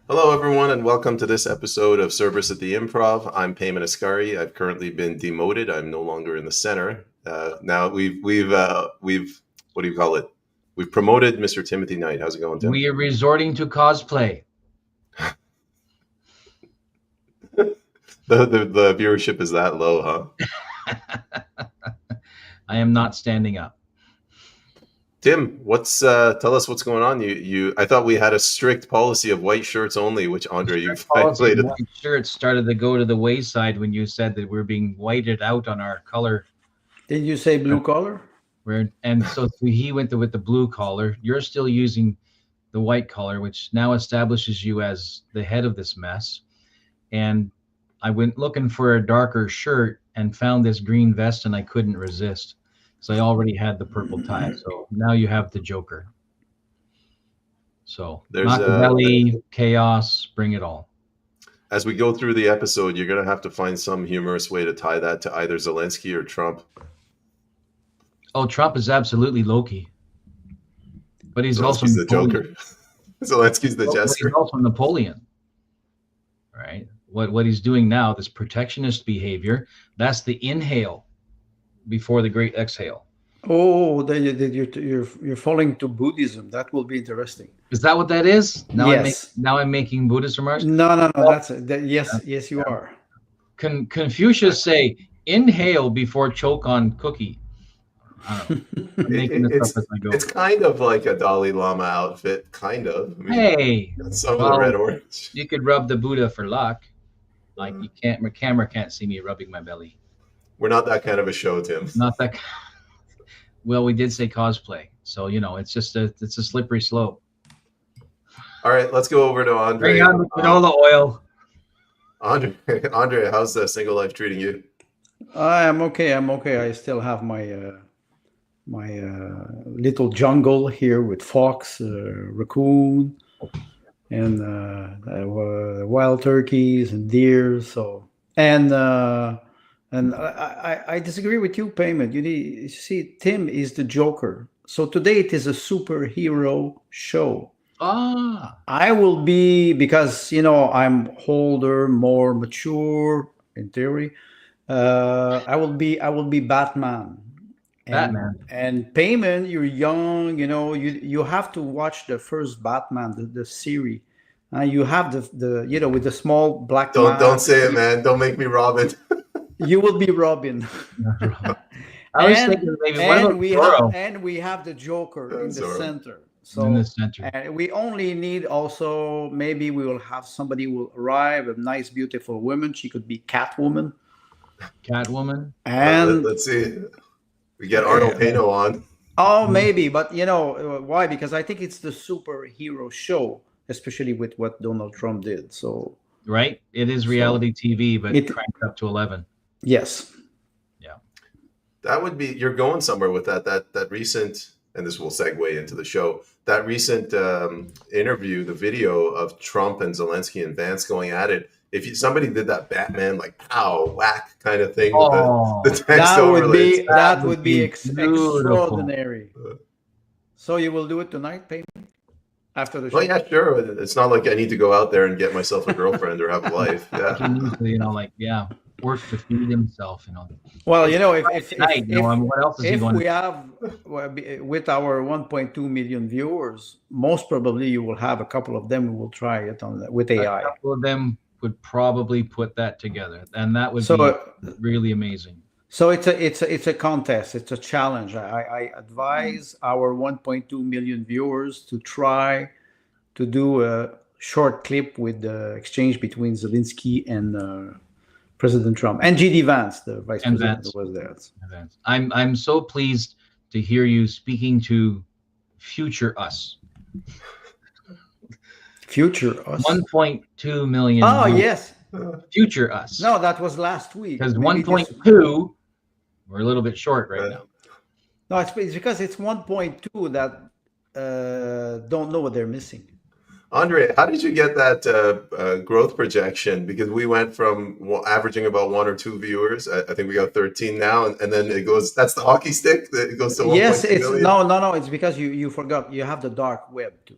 Hello, everyone, and welcome to this episode of Cerberus at the Improv. I'm Payman Ascari. I've currently been demoted. I'm no longer in the center. Now we've what do you call it? We've promoted Mr. Timothy Knight. How's it going, Tim? We are resorting to cosplay. The viewership is that low, huh? I am not standing up. Tim, tell us what's going on. I thought we had a strict policy of white shirts only, which Andre, you violated. White shirts started to go to the wayside when you said that we're being whited out on our color. Did you say blue collar? So he went with the blue collar. You're still using the white collar, which now establishes you as the head of this mess. And I went looking for a darker shirt and found this green vest, and I couldn't resist. So I already had the purple tie. So now you have the Joker. So Machiavelli, chaos, bring it all. As we go through the episode, you're going to have to find some humorous way to tie that to either Zelensky or Trump. Oh, Trump is absolutely Loki. But he's also the Joker. Zelensky's the jester. He's also Napoleon. Right? What he's doing now, this protectionist behavior, that's the inhale before the great exhale. Oh, then you're falling to Buddhism. That will be interesting. Is that what that is? Now yes. I'm making Buddhist remarks. No. Yes, you are. Confucius say inhale before choke on cookie. I don't know. I'm making this up as I go. It's kind of like a Dalai Lama outfit, kind of. I mean, some of the red orange. You could rub the Buddha for luck. Like you can't. My camera can't see me rubbing my belly. We're not that kind of a show, Tim. Not that. Well, we did say cosplay, so it's just it's a slippery slope. All right, let's go over to Andre. Bring on the canola oil. Andre, how's the single life treating you? I'm okay. I still have my little jungle here with fox, raccoon, and wild turkeys and deer. So and I disagree with you, Payment. You see, Tim is the Joker. So today it is a superhero show. I will be, because I'm older, more mature in theory. I will be Batman. And Payment, you're young. You have to watch the first Batman, the series. You have the with the small black. Don't say it, man. Don't make me Robin. You will be Robin. I was thinking maybe we have the Joker in the center. So in the center. And we only need also, maybe we will have somebody will arrive, a nice, beautiful woman. She could be Catwoman. And let's see. We get Arnold Pano on. Oh, maybe, but why? Because I think it's the superhero show, especially with what Donald Trump did. So right, it is reality TV, but cranked up to 11. Yes. Yeah. That would be, you're going somewhere with that recent, and this will segue into the show, that recent interview, the video of Trump and Zelensky and Vance going at it. If somebody did that Batman, like pow, whack kind of thing, with the text that would be extraordinary. So you will do it tonight, Payne? After the show? Well, yeah, sure. It's not like I need to go out there and get myself a girlfriend or have a life. Yeah. Work to feed himself, Well, if what else is he going we have with our 1.2 million viewers, most probably you will have a couple of them who will try it with AI. A couple of them would probably put that together, and that would be really amazing. So it's a contest. It's a challenge. I advise our 1.2 million viewers to try to do a short clip with the exchange between Zelensky and President Trump and J.D. Vance, the vice president, was there. I'm so pleased to hear you speaking to future us. Future us. 1.2 million. Oh, yes. Future us. No, that was last week. Because 1.2, we're a little bit short right now. No, it's because it's 1.2 that don't know what they're missing. Andre, how did you get that growth projection? Because we went from averaging about 1 or 2 viewers. I think we got 13 now, and then it goes. That's the hockey stick. It goes to 1. Yes, it's million. No. It's because you forgot. You have the dark web too.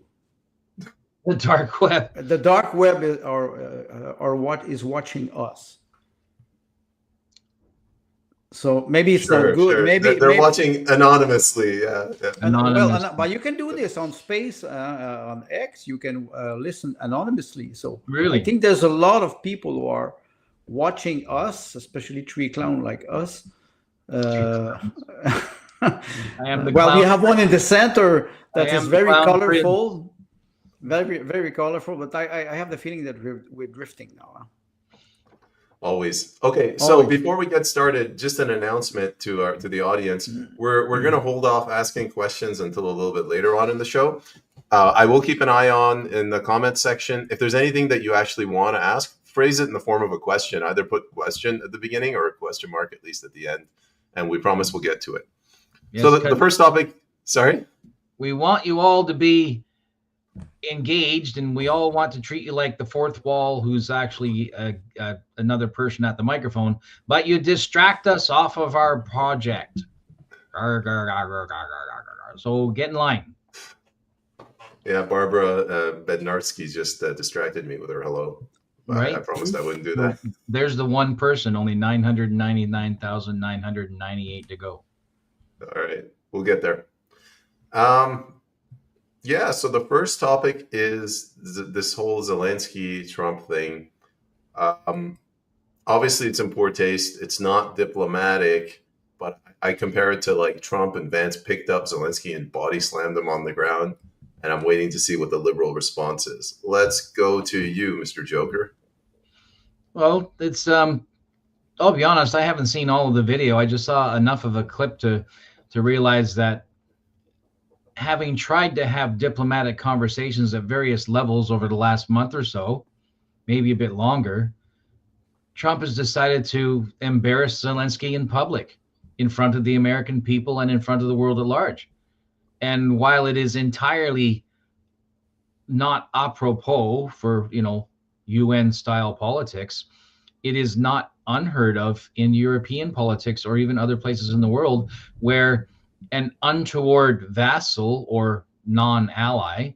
The dark web. The dark web is, or what is watching us. So maybe it's not good. Sure. Maybe They're watching anonymously. Yeah. Anonymous. Well, but you can do this on Space, on X. You can listen anonymously. So Really? I think there's a lot of people who are watching us, especially tree clown like us. I am the Well, clown. we have one in the center that I is am the very clown colorful, very very colorful. But I have the feeling that we're drifting now. Huh? Always. Okay, so Always. before we get started, just an announcement to the audience. We're going to hold off asking questions until a little bit later on in the show. I will keep an eye on in the comments section. If there's anything that you actually want to ask, phrase it in the form of a question. Either put question at the beginning or a question mark at least at the end, and we promise we'll get to it. Yes, So the first topic, sorry? we want you all to be engaged, and we all want to treat you like the fourth wall who's actually another person at the microphone, but you distract us off of our project. So get in line. Yeah, Barbara Bednarski just distracted me with her hello. Right. I promised I wouldn't do that. There's the one person, only 999,998 to go. All right, we'll get there. Yeah, so the first topic is this whole Zelensky-Trump thing. Obviously, it's in poor taste. It's not diplomatic, but I compare it to like Trump and Vance picked up Zelensky and body slammed him on the ground, and I'm waiting to see what the liberal response is. Let's go to you, Mr. Joker. Well, it's I'll be honest, I haven't seen all of the video. I just saw enough of a clip to realize that having tried to have diplomatic conversations at various levels over the last month or so, maybe a bit longer, Trump has decided to embarrass Zelensky in public, in front of the American people and in front of the world at large. And while it is entirely not apropos for, UN style politics, it is not unheard of in European politics or even other places in the world where an untoward vassal or non-ally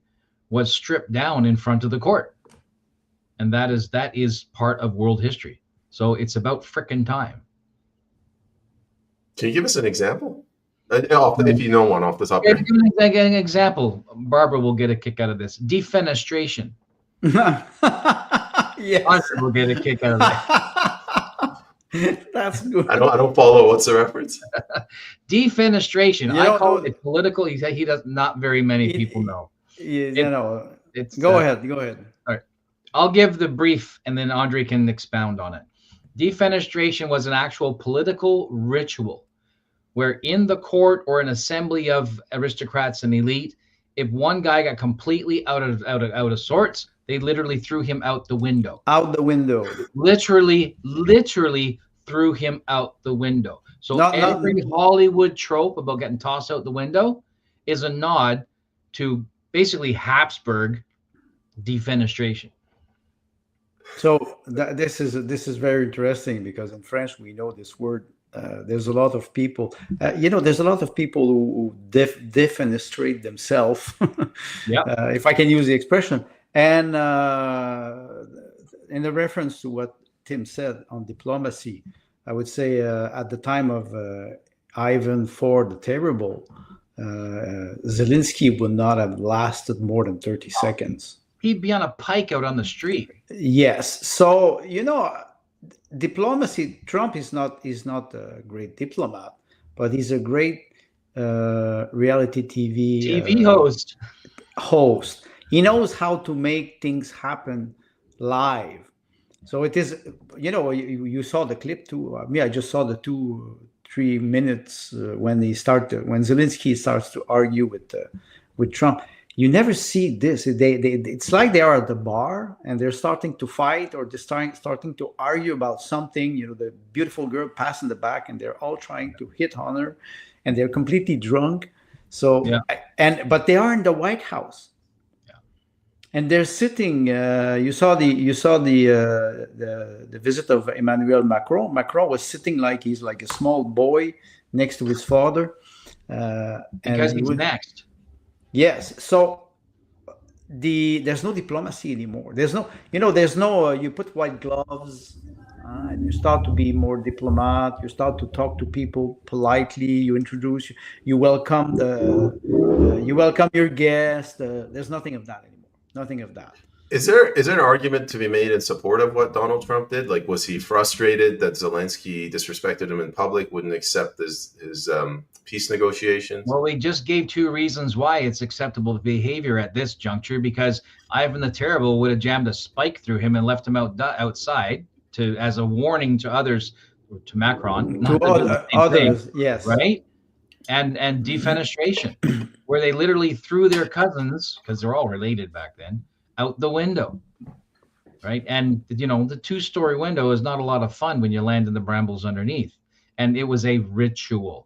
was stripped down in front of the court. And that is part of world history. So it's about frickin' time. Can you give us an example? If you know one off the top of your head. An example, Barbara will get a kick out of this. Defenestration. Yes. Andre will get a kick out of that. That's good. I don't follow. What's the reference? Defenestration. You I don't call know- it political. He does not very many people know. It's Go ahead. I'll give the brief and then Andre can expound on it. Defenestration was an actual political ritual where in the court or an assembly of aristocrats and elite, if one guy got completely out of sorts, they literally threw him out the window. Out the window. Literally threw him out the window. So every Hollywood trope about getting tossed out the window is a nod to basically Habsburg defenestration. So this is very interesting because in French we know this word. There's a lot of people, there's a lot of people who defenestrate themselves, if I can use the expression. And in the reference to what Tim said on diplomacy, I would say at the time of Ivan IV the Terrible, Zelensky would not have lasted more than 30 seconds. He'd be on a pike out on the street. Yes. So, diplomacy, Trump is not a great diplomat, but he's a great reality TV host. He knows how to make things happen live. So it is, you saw the clip too. I just saw the 2-3 minutes when Zelensky starts to argue with Trump. You never see this. It's like they are at the bar and they're starting to fight or they're starting to argue about something. The beautiful girl passed in the back and they're all trying to hit on her and they're completely drunk. So, but they are in the White House. And they're sitting. You saw the visit of Emmanuel Macron. Macron was sitting like he's like a small boy next to his father. Because he's next. Yes. So there's no diplomacy anymore. There's no you put white gloves, and you start to be more diplomat. You start to talk to people politely. You introduce, you welcome you welcome your guest. There's nothing of that anymore. Nothing of that. Is there an argument to be made in support of what Donald Trump did? Like, was he frustrated that Zelensky disrespected him in public, wouldn't accept his peace negotiations? Well, we just gave two reasons why it's acceptable behavior at this juncture, because Ivan the Terrible would have jammed a spike through him and left him outside as a warning to others, to Macron, not to do the same others, thing, yes, right? And defenestration, where they literally threw their cousins, because they're all related back then, out the window, right? And the two-story window is not a lot of fun when you land in the brambles underneath. And it was a ritual.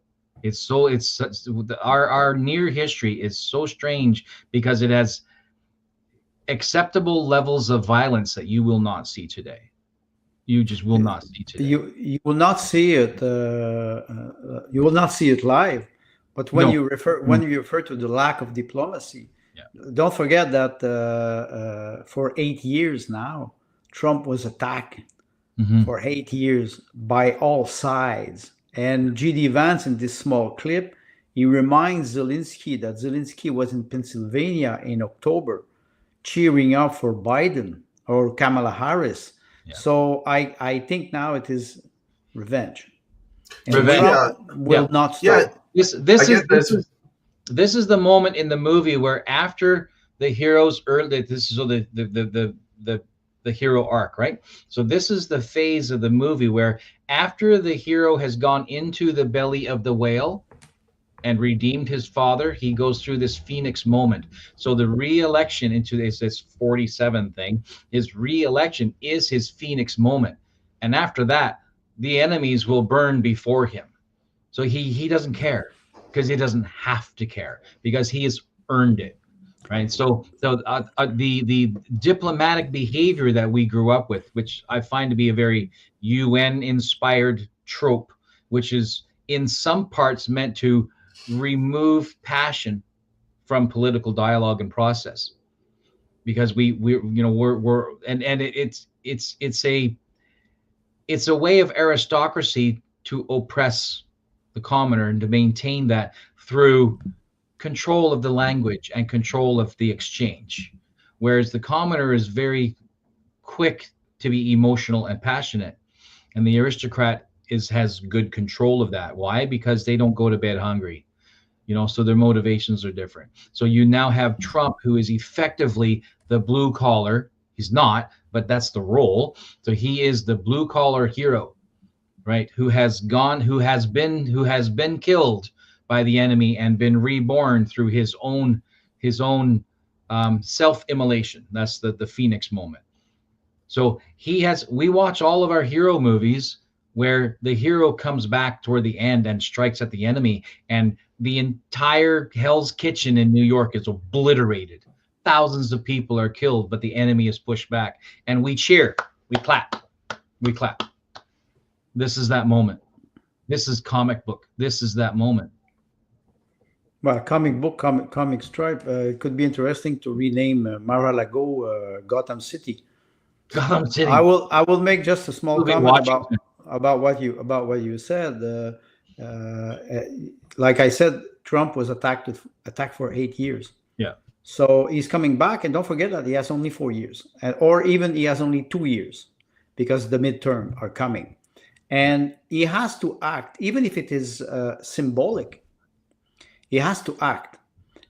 Our near history is so strange because it has acceptable levels of violence that you will not see today. You just will not see today. You will not see it. You will not see it live. But when you refer to the lack of diplomacy, don't forget that for 8 years now, Trump was attacked for 8 years by all sides. And G.D. Vance, in this small clip, he reminds Zelensky that Zelensky was in Pennsylvania in October cheering up for Biden or Kamala Harris. Yeah. So I think now it is revenge. And Trump will not stop. This is the moment in the movie where after the hero's the hero arc, right? So this is the phase of the movie where after the hero has gone into the belly of the whale and redeemed his father, he goes through this phoenix moment. So the re-election into this 47 thing, his re-election is his phoenix moment. And after that, the enemies will burn before him. So he doesn't care, because he doesn't have to care, because he has earned it. Right. So the diplomatic behavior that we grew up with, which I find to be a very UN inspired trope, which is in some parts meant to remove passion from political dialogue and process, because it's a way of aristocracy to oppress the commoner and to maintain that through control of the language and control of the exchange, whereas the commoner is very quick to be emotional and passionate, and the aristocrat has good control of that. Why? Because they don't go to bed hungry, so their motivations are different. So you now have Trump, who is effectively the blue collar. He's not, but that's the role. So he is the blue collar hero, right? Who has been killed by the enemy and been reborn through his own self-immolation. That's the phoenix moment. So we watch all of our hero movies where the hero comes back toward the end and strikes at the enemy, and the entire Hell's Kitchen in New York is obliterated. Thousands of people are killed, but the enemy is pushed back, and we cheer, we clap. This is that moment. This is comic book. This is that moment. Well, comic stripe. It could be interesting to rename Mar-a-Lago Gotham City. Gotham City. I will make just a small comment about what you said. Like I said, Trump was attacked for 8 years. Yeah. So he's coming back, and don't forget that he has only 4 years, or even he has only 2 years, because the midterm are coming, and he has to act, even if it is symbolic. He has to act.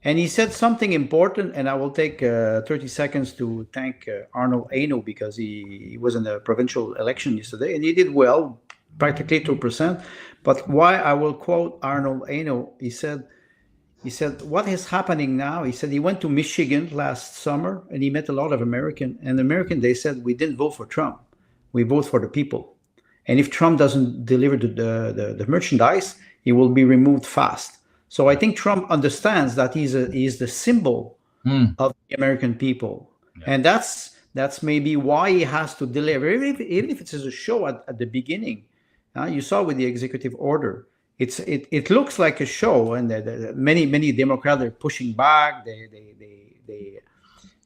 And he said something important, and I will take 30 seconds to thank Arnold Aino, because he was in the provincial election yesterday, and he did well, practically 2%. But why I will quote Arnold Aino, he said, what is happening now? He said he went to Michigan last summer, and he met a lot of Americans. And they said, we didn't vote for Trump. We vote for the people. And if Trump doesn't deliver the merchandise, he will be removed fast. So I think Trump understands that he's the symbol of the American people. Yeah. And that's maybe why he has to deliver, even if it's a show at the beginning. You saw with the executive order, it looks like a show, and many Democrats are pushing back.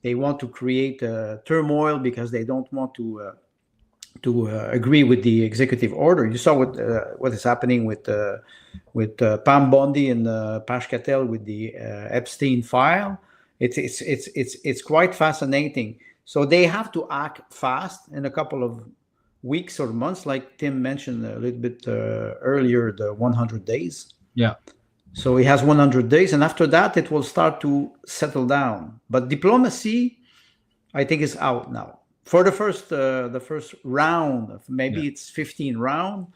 They want to create turmoil because they don't want to agree with the executive order. You saw what is happening with Pam Bondi and Pash Patel with the Epstein file. It's quite fascinating. So they have to act fast in a couple of weeks or months, like Tim mentioned a little bit earlier, the 100 days. Yeah. So he has 100 days, and after that, it will start to settle down. But diplomacy, I think, is out now for the first round. Maybe it's 15 round,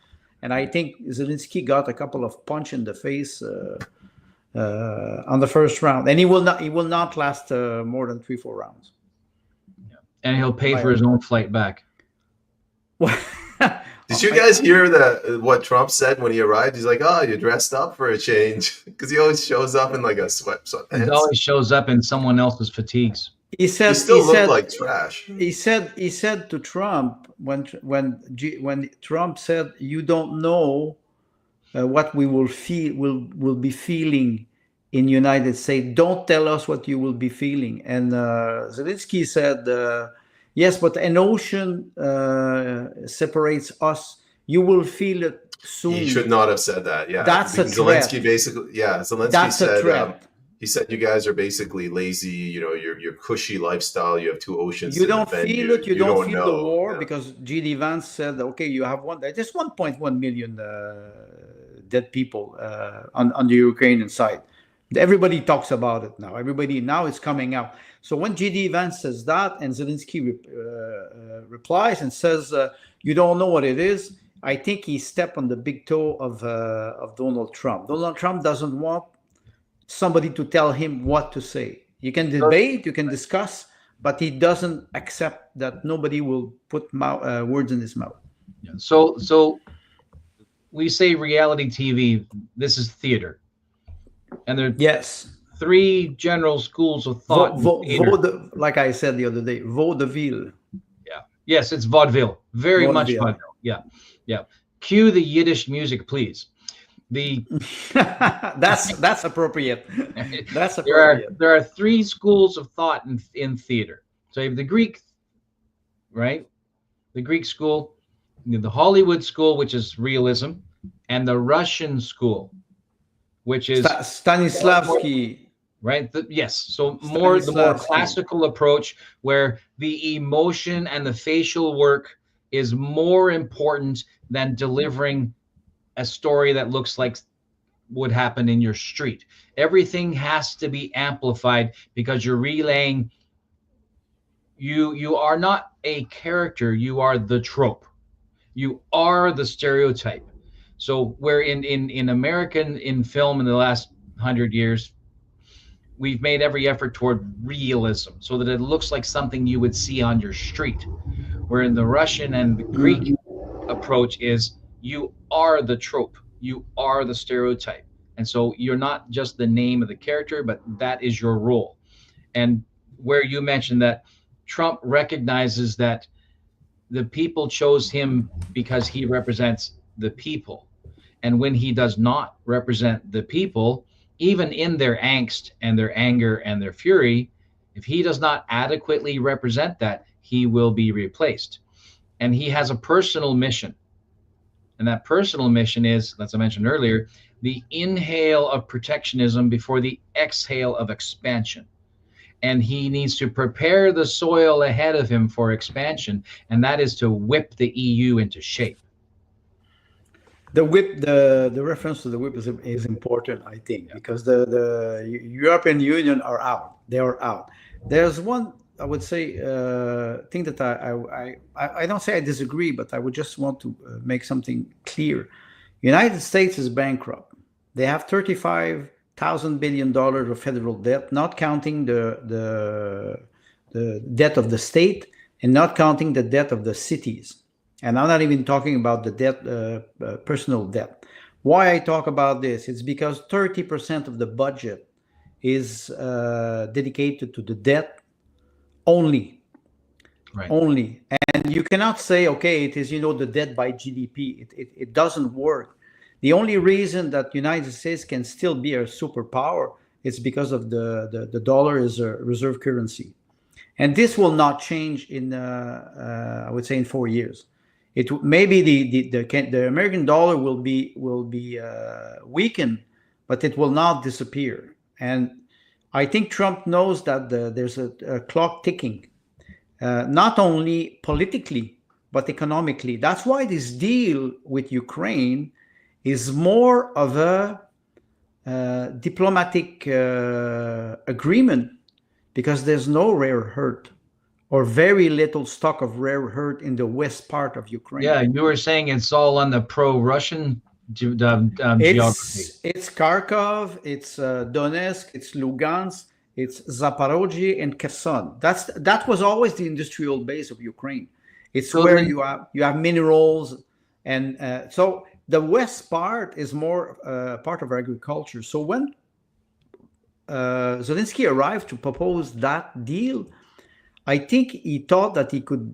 and I think Zelensky got a couple of punch in the face on the first round, and he will not last more than 3-4 rounds. Yeah. And he'll pay for his own flight back. Did you guys hear what Trump said when he arrived? He's like, "Oh, you dressed up for a change," because he always shows up in like a sweatpants. He always shows up in someone else's fatigues. He said, he still looked like trash. He said to Trump when Trump said, "You don't know what we will be feeling in United States. Don't tell us what you will be feeling." And Zelensky said, "Yes, but an ocean separates us. You will feel it soon." He should not have said that. Yeah, that's a Zelensky threat. Basically, yeah, Zelensky that's said. A threat. He said, "You guys are basically lazy. You know, your cushy lifestyle. You have 2 oceans. You don't feel it. You don't feel know. the war." Yeah. Because G.D. Vance said, "Okay, you have just 1.1 million dead people on the Ukrainian side." Everybody talks about it now. Everybody now is coming out. So when G.D. Vance says that, and Zelensky replies and says, "You don't know what it is," I think he stepped on the big toe of Donald Trump. Donald Trump doesn't want somebody to tell him what to say. You can debate, you can discuss, but he doesn't accept that nobody will put words in his mouth. Yeah. So we say reality TV. This is theater, and there are 3 general schools of thought. Like I said the other day, vaudeville. Yeah. Yes, it's vaudeville. Very much vaudeville. Yeah. Yeah. Cue the Yiddish music, please. That's appropriate. That's appropriate. There are 3 schools of thought in theater. So you have the Greek, right? The Greek school, the Hollywood school, which is realism, and the Russian school, which is Stanislavski. Right? Yes. So the more classical approach, where the emotion and the facial work is more important than delivering a story that looks like would happen in your street. Everything has to be amplified because you're relaying. You are not a character. You are the trope. You are the stereotype. So where in American in film in the last 100 years, we've made every effort toward realism so that it looks like something you would see on your street. Where in the Russian and the Greek approach is, you are the trope, you are the stereotype. And so you're not just the name of the character, but that is your role. And where you mentioned that Trump recognizes that the people chose him because he represents the people. And when he does not represent the people, even in their angst and their anger and their fury, if he does not adequately represent that, he will be replaced. And he has a personal mission. And that personal mission is, as I mentioned earlier, the inhale of protectionism before the exhale of expansion. And he needs to prepare the soil ahead of him for expansion, and that is to whip the EU into shape. The whip, the reference to the whip is important, I think, because the European Union are out. They are out. There's one, I would say, thing that I don't say I disagree, but I would just want to make something clear. United States is bankrupt. They have $35,000 billion of federal debt, not counting the debt of the state and not counting the debt of the cities. And I'm not even talking about the debt, personal debt. Why I talk about this? It's because 30% of the budget is dedicated to the debt only. Right. Only. And you cannot say, okay, it is, the debt by GDP. It doesn't work. The only reason that United States can still be a superpower is because of the dollar is a reserve currency. and this will not change in I would say in 4 years. It maybe the American dollar will be weakened, but it will not disappear. And I think Trump knows that there's a clock ticking, not only politically but economically. That's why this deal with Ukraine is more of a diplomatic agreement, because there's no rare earth or very little stock of rare earth in the west part of Ukraine. Yeah, you were saying it's all on the pro-Russian geography. It's Kharkov, it's Donetsk, it's Lugansk, it's Zaporozhye and Kherson. That was always the industrial base of Ukraine. It's so where you have minerals, and so the west part is more part of agriculture. So when Zelensky arrived to propose that deal, I think he thought that he could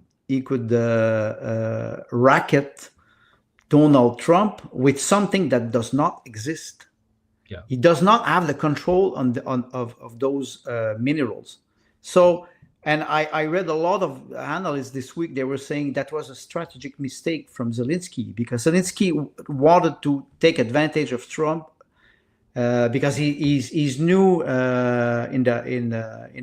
racket Donald Trump with something that does not exist. Yeah. He does not have the control of those minerals. So, and I read a lot of analysts this week. They were saying that was a strategic mistake from Zelensky, because Zelensky wanted to take advantage of Trump because he's new in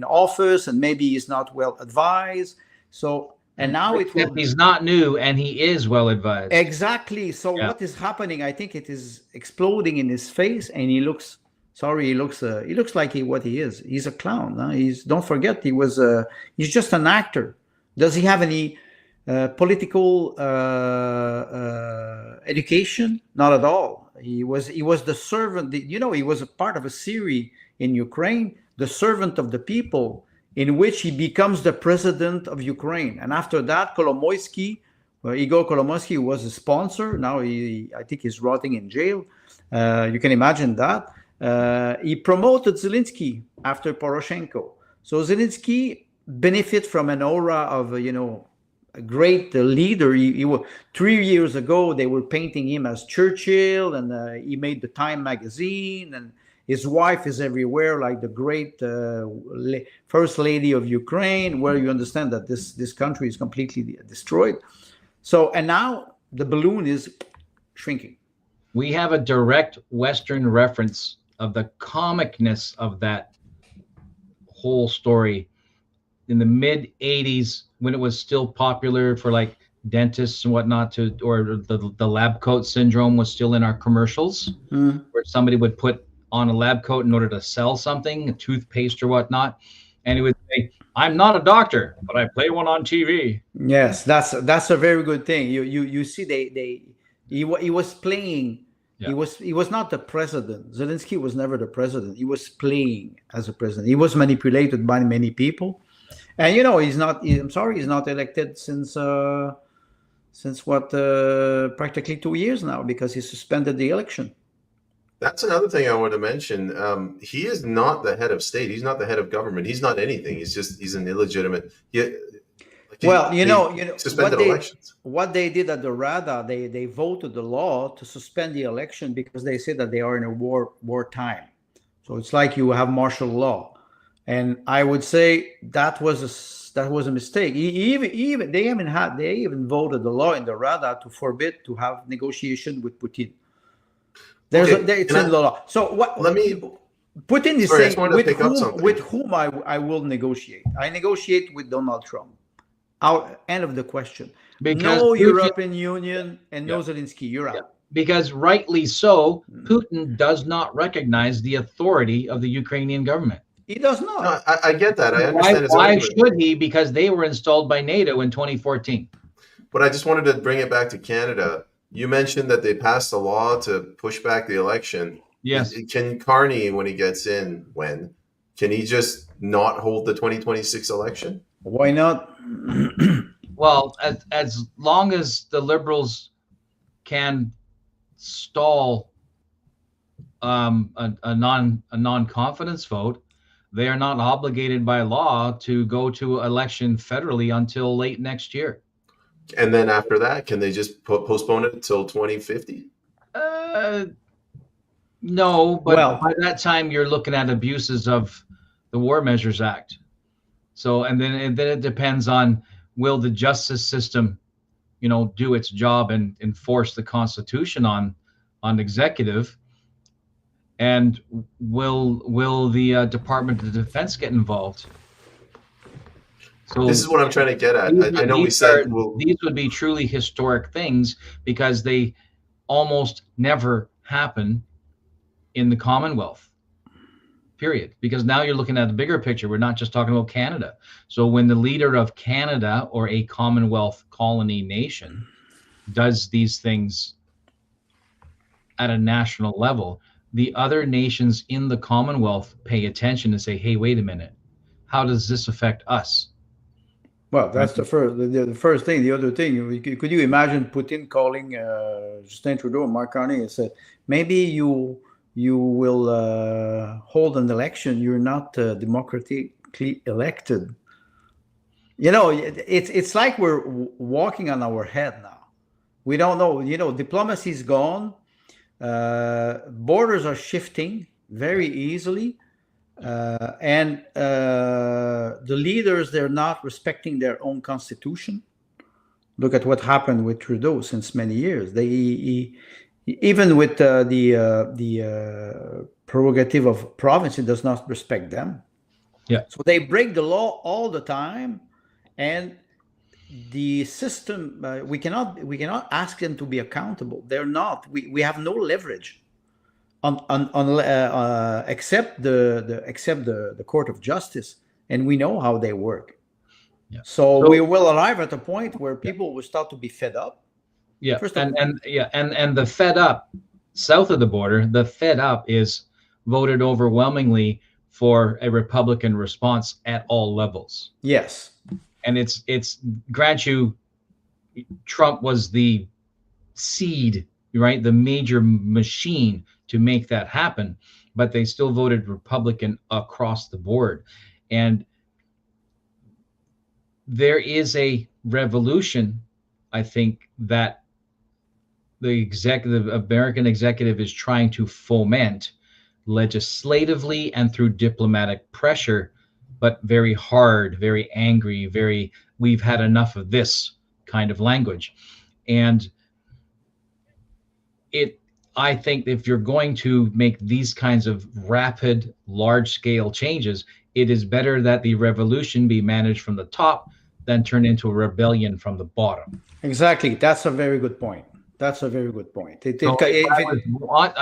office, and maybe he's not well advised. So, and now he's not new, and he is well advised. Exactly. So what is happening? I think it is exploding in his face, and he looks like what he is. He's a clown. Huh? Don't forget, he's just an actor. Does he have any political education? Not at all. He was the servant. He was a part of a series in Ukraine, The Servant of the People, in which he becomes the president of Ukraine. And after that, Igor Kolomoisky was a sponsor. Now I think he's rotting in jail. You can imagine that. He promoted Zelensky after Poroshenko. So Zelensky benefit from an aura of a great leader. He 3 years ago they were painting him as Churchill, and he made the Time magazine, and his wife is everywhere, like the great first lady of Ukraine, where you understand that this country is completely destroyed. So, and now the balloon is shrinking. We have a direct Western reference of the comicness of that whole story in the mid 80s, when it was still popular for like dentists and whatnot or the lab coat syndrome was still in our commercials, where somebody would put on a lab coat in order to sell something, a toothpaste or whatnot, and he would say, "I'm not a doctor, but I play one on TV." Yes, that's a very good thing. You see, he was playing. Yeah. He was not the president. Zelensky was never the president. He was playing as a president. He was manipulated by many people, and he's not. I'm sorry, he's not elected since practically 2 years now, because he suspended the election. That's another thing I want to mention. He is not the head of state. He's not the head of government. He's not anything. He's an illegitimate. Suspended elections. What they did at the Rada, they voted the law to suspend the election because they said that they are in a wartime. So it's like you have martial law, and I would say that was a mistake. They even voted the law in the Rada to forbid to have negotiation with Putin. It's in the law. So what? Putin is saying with whom I will negotiate. I negotiate with Donald Trump. End of the question. Because no European Union and no Zelensky. You're out. Because rightly so, Putin does not recognize the authority of the Ukrainian government. He does not. No, I get that. I understand. Why should he? Because they were installed by NATO in 2014. But I just wanted to bring it back to Canada. You mentioned that they passed a law to push back the election. Yes. Can Carney, when he gets in, can he just not hold the 2026 election? Why not? Well, as long as the Liberals can stall a non-confidence vote, they are not obligated by law to go to election federally until late next year. And then after that, can they just postpone it until 2050? No, but by that time you're looking at abuses of the War Measures Act. So, and then it depends on, will the justice system, do its job and enforce the Constitution on executive, and will the Department of Defense get involved? So This is what I'm trying to get at. I know we said these would be truly historic things because they almost never happen in the Commonwealth, period. Because now you're looking at the bigger picture. We're not just talking about Canada. So when the leader of Canada or a Commonwealth colony nation does these things at a national level, the other nations in the Commonwealth pay attention and say, hey, wait a minute, how does this affect us? Well, that's the first thing. The other thing, could you imagine Putin calling Justin Trudeau and Mark Carney and said, maybe you will hold an election, you're not democratically elected. It's like we're walking on our head now. We don't know. Diplomacy's gone. Borders are shifting very easily. And the leaders, they're not respecting their own constitution. Look at what happened with Trudeau since many years. Even with the prerogative of province, he does not respect them. Yeah. So they break the law all the time, and the system we cannot ask them to be accountable. They're not. We have no leverage except the Court of Justice, and we know how they work. Yeah. So we will arrive at a point where people will start to be fed up. Yeah, and the fed up south of the border, the fed up is voted overwhelmingly for a Republican response at all levels. Yes, and it's grant you, Trump was the seed, right, the major machine to make that happen, but they still voted Republican across the board. And there is a revolution, I think, that the American executive is trying to foment legislatively and through diplomatic pressure, but very hard, very angry, we've had enough of this kind of language. And I think if you're going to make these kinds of rapid, large-scale changes, it is better that the revolution be managed from the top than turn into a rebellion from the bottom. Exactly. That's a very good point. I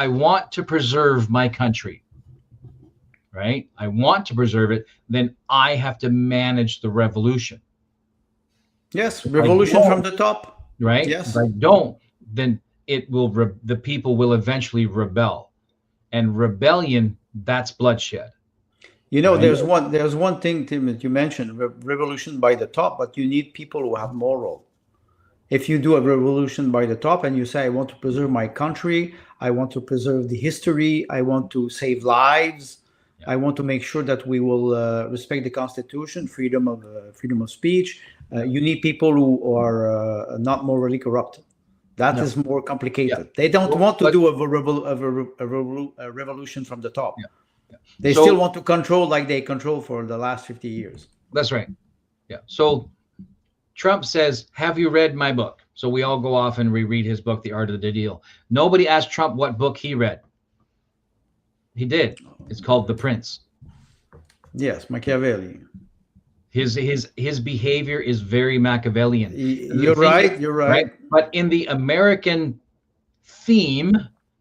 want to preserve my country, right? I want to preserve it. Then I have to manage the revolution. Yes, revolution from the top. Right? Yes. If I don't, then the people will eventually rebel, and rebellion, that's bloodshed. Right? There's one thing, Tim, that you mentioned, revolution by the top, but you need people who have moral. If you do a revolution by the top and you say, I want to preserve my country, I want to preserve the history, I want to save lives, I want to make sure that we will respect the Constitution, freedom of speech, you need people who are not morally corrupt. That is more complicated. Yeah. They don't want to do a revolution from the top. Yeah. Yeah. They still want to control like they control for the last 50 years. That's right. Yeah. So Trump says, have you read my book? So we all go off and reread his book, The Art of the Deal. Nobody asked Trump what book he read. He did. It's called The Prince. Yes, Machiavelli. His behavior is very Machiavellian. You're right. But in the American theme,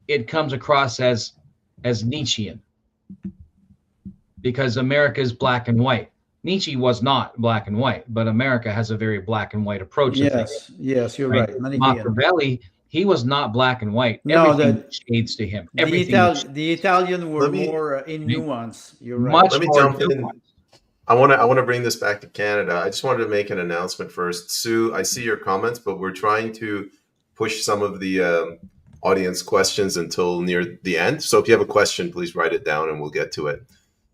it comes across as Nietzschean, because America is black and white. Nietzsche was not black and white, but America has a very black and white approach. Yes, you're right. Machiavelli, he was not black and white. Everything shades to him. The Italian were more in nuance. You're right. Let me jump in. I want to bring this back to Canada. I just wanted to make an announcement first. Sue, I see your comments, but we're trying to push some of the audience questions until near the end. So if you have a question, please write it down and we'll get to it.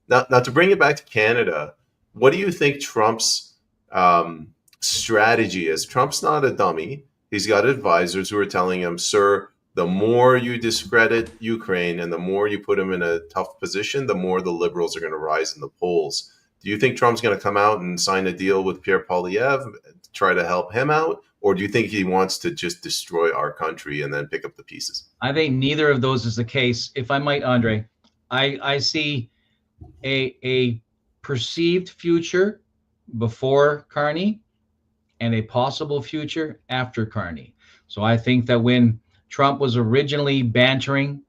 Now to bring it back to Canada, what do you think Trump's strategy is? Trump's not a dummy. He's got advisors who are telling him, sir, the more you discredit Ukraine and the more you put him in a tough position, the more the Liberals are going to rise in the polls. Do you think Trump's going to come out and sign a deal with Pierre Poilievre, try to help him out? Or do you think he wants to just destroy our country and then pick up the pieces? I think neither of those is the case. If I might, Andre, I see a perceived future before Carney and a possible future after Carney. So I think that when Trump was originally bantering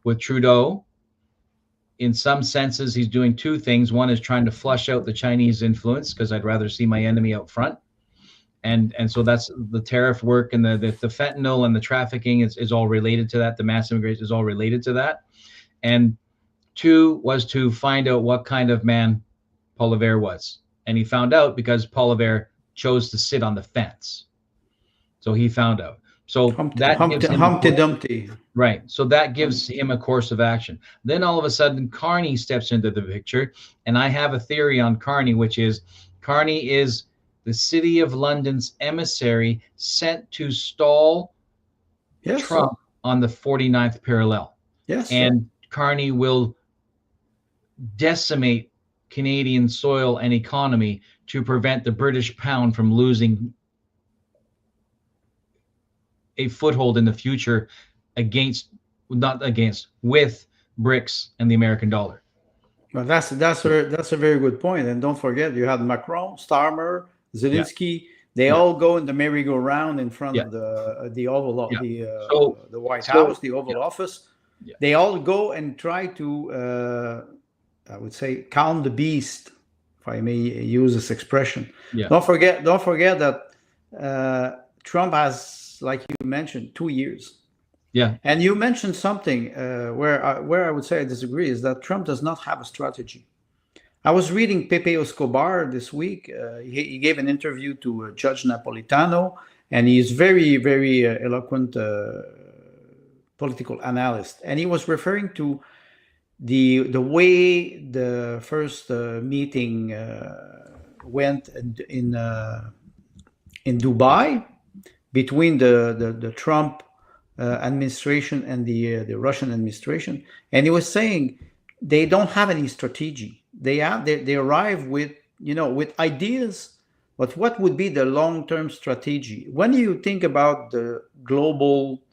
with Trudeau, in some senses, he's doing two things. One is trying to flush out the Chinese influence, because I'd rather see my enemy out front. And so that's the tariff work, and the fentanyl and the trafficking is all related to that. The mass immigration is all related to that. And two was to find out what kind of man Poilievre was. And he found out because Poilievre chose to sit on the fence. So he found out. So Humpty Dumpty. Right. So that gives him a course of action. Then all of a sudden, Carney steps into the picture. And I have a theory on Carney, which is Carney is the City of London's emissary sent to stall Trump on the 49th parallel. Yes. And Carney will decimate Canadian soil and economy to prevent the British pound from losing a foothold in the future with BRICS and the American dollar. Well, that's a very good point. And don't forget, you had Macron, Starmer, Zelensky. They all go in the merry-go-round in front of the Oval, the White House, the Oval Office. Yeah. They all go and try to, I would say, calm the beast, if I may use this expression. Yeah. Don't forget that Trump has, like you mentioned, 2 years. Yeah. And you mentioned something where I would say I disagree, is that Trump does not have a strategy. I was reading Pepe Escobar this week. He gave an interview to Judge Napolitano, and he's very, very eloquent political analyst. And he was referring to the way the first meeting went in Dubai between the Trump administration and the Russian administration. And he was saying they don't have any strategy. They arrive with ideas, but what would be the long-term strategy? When you think about the global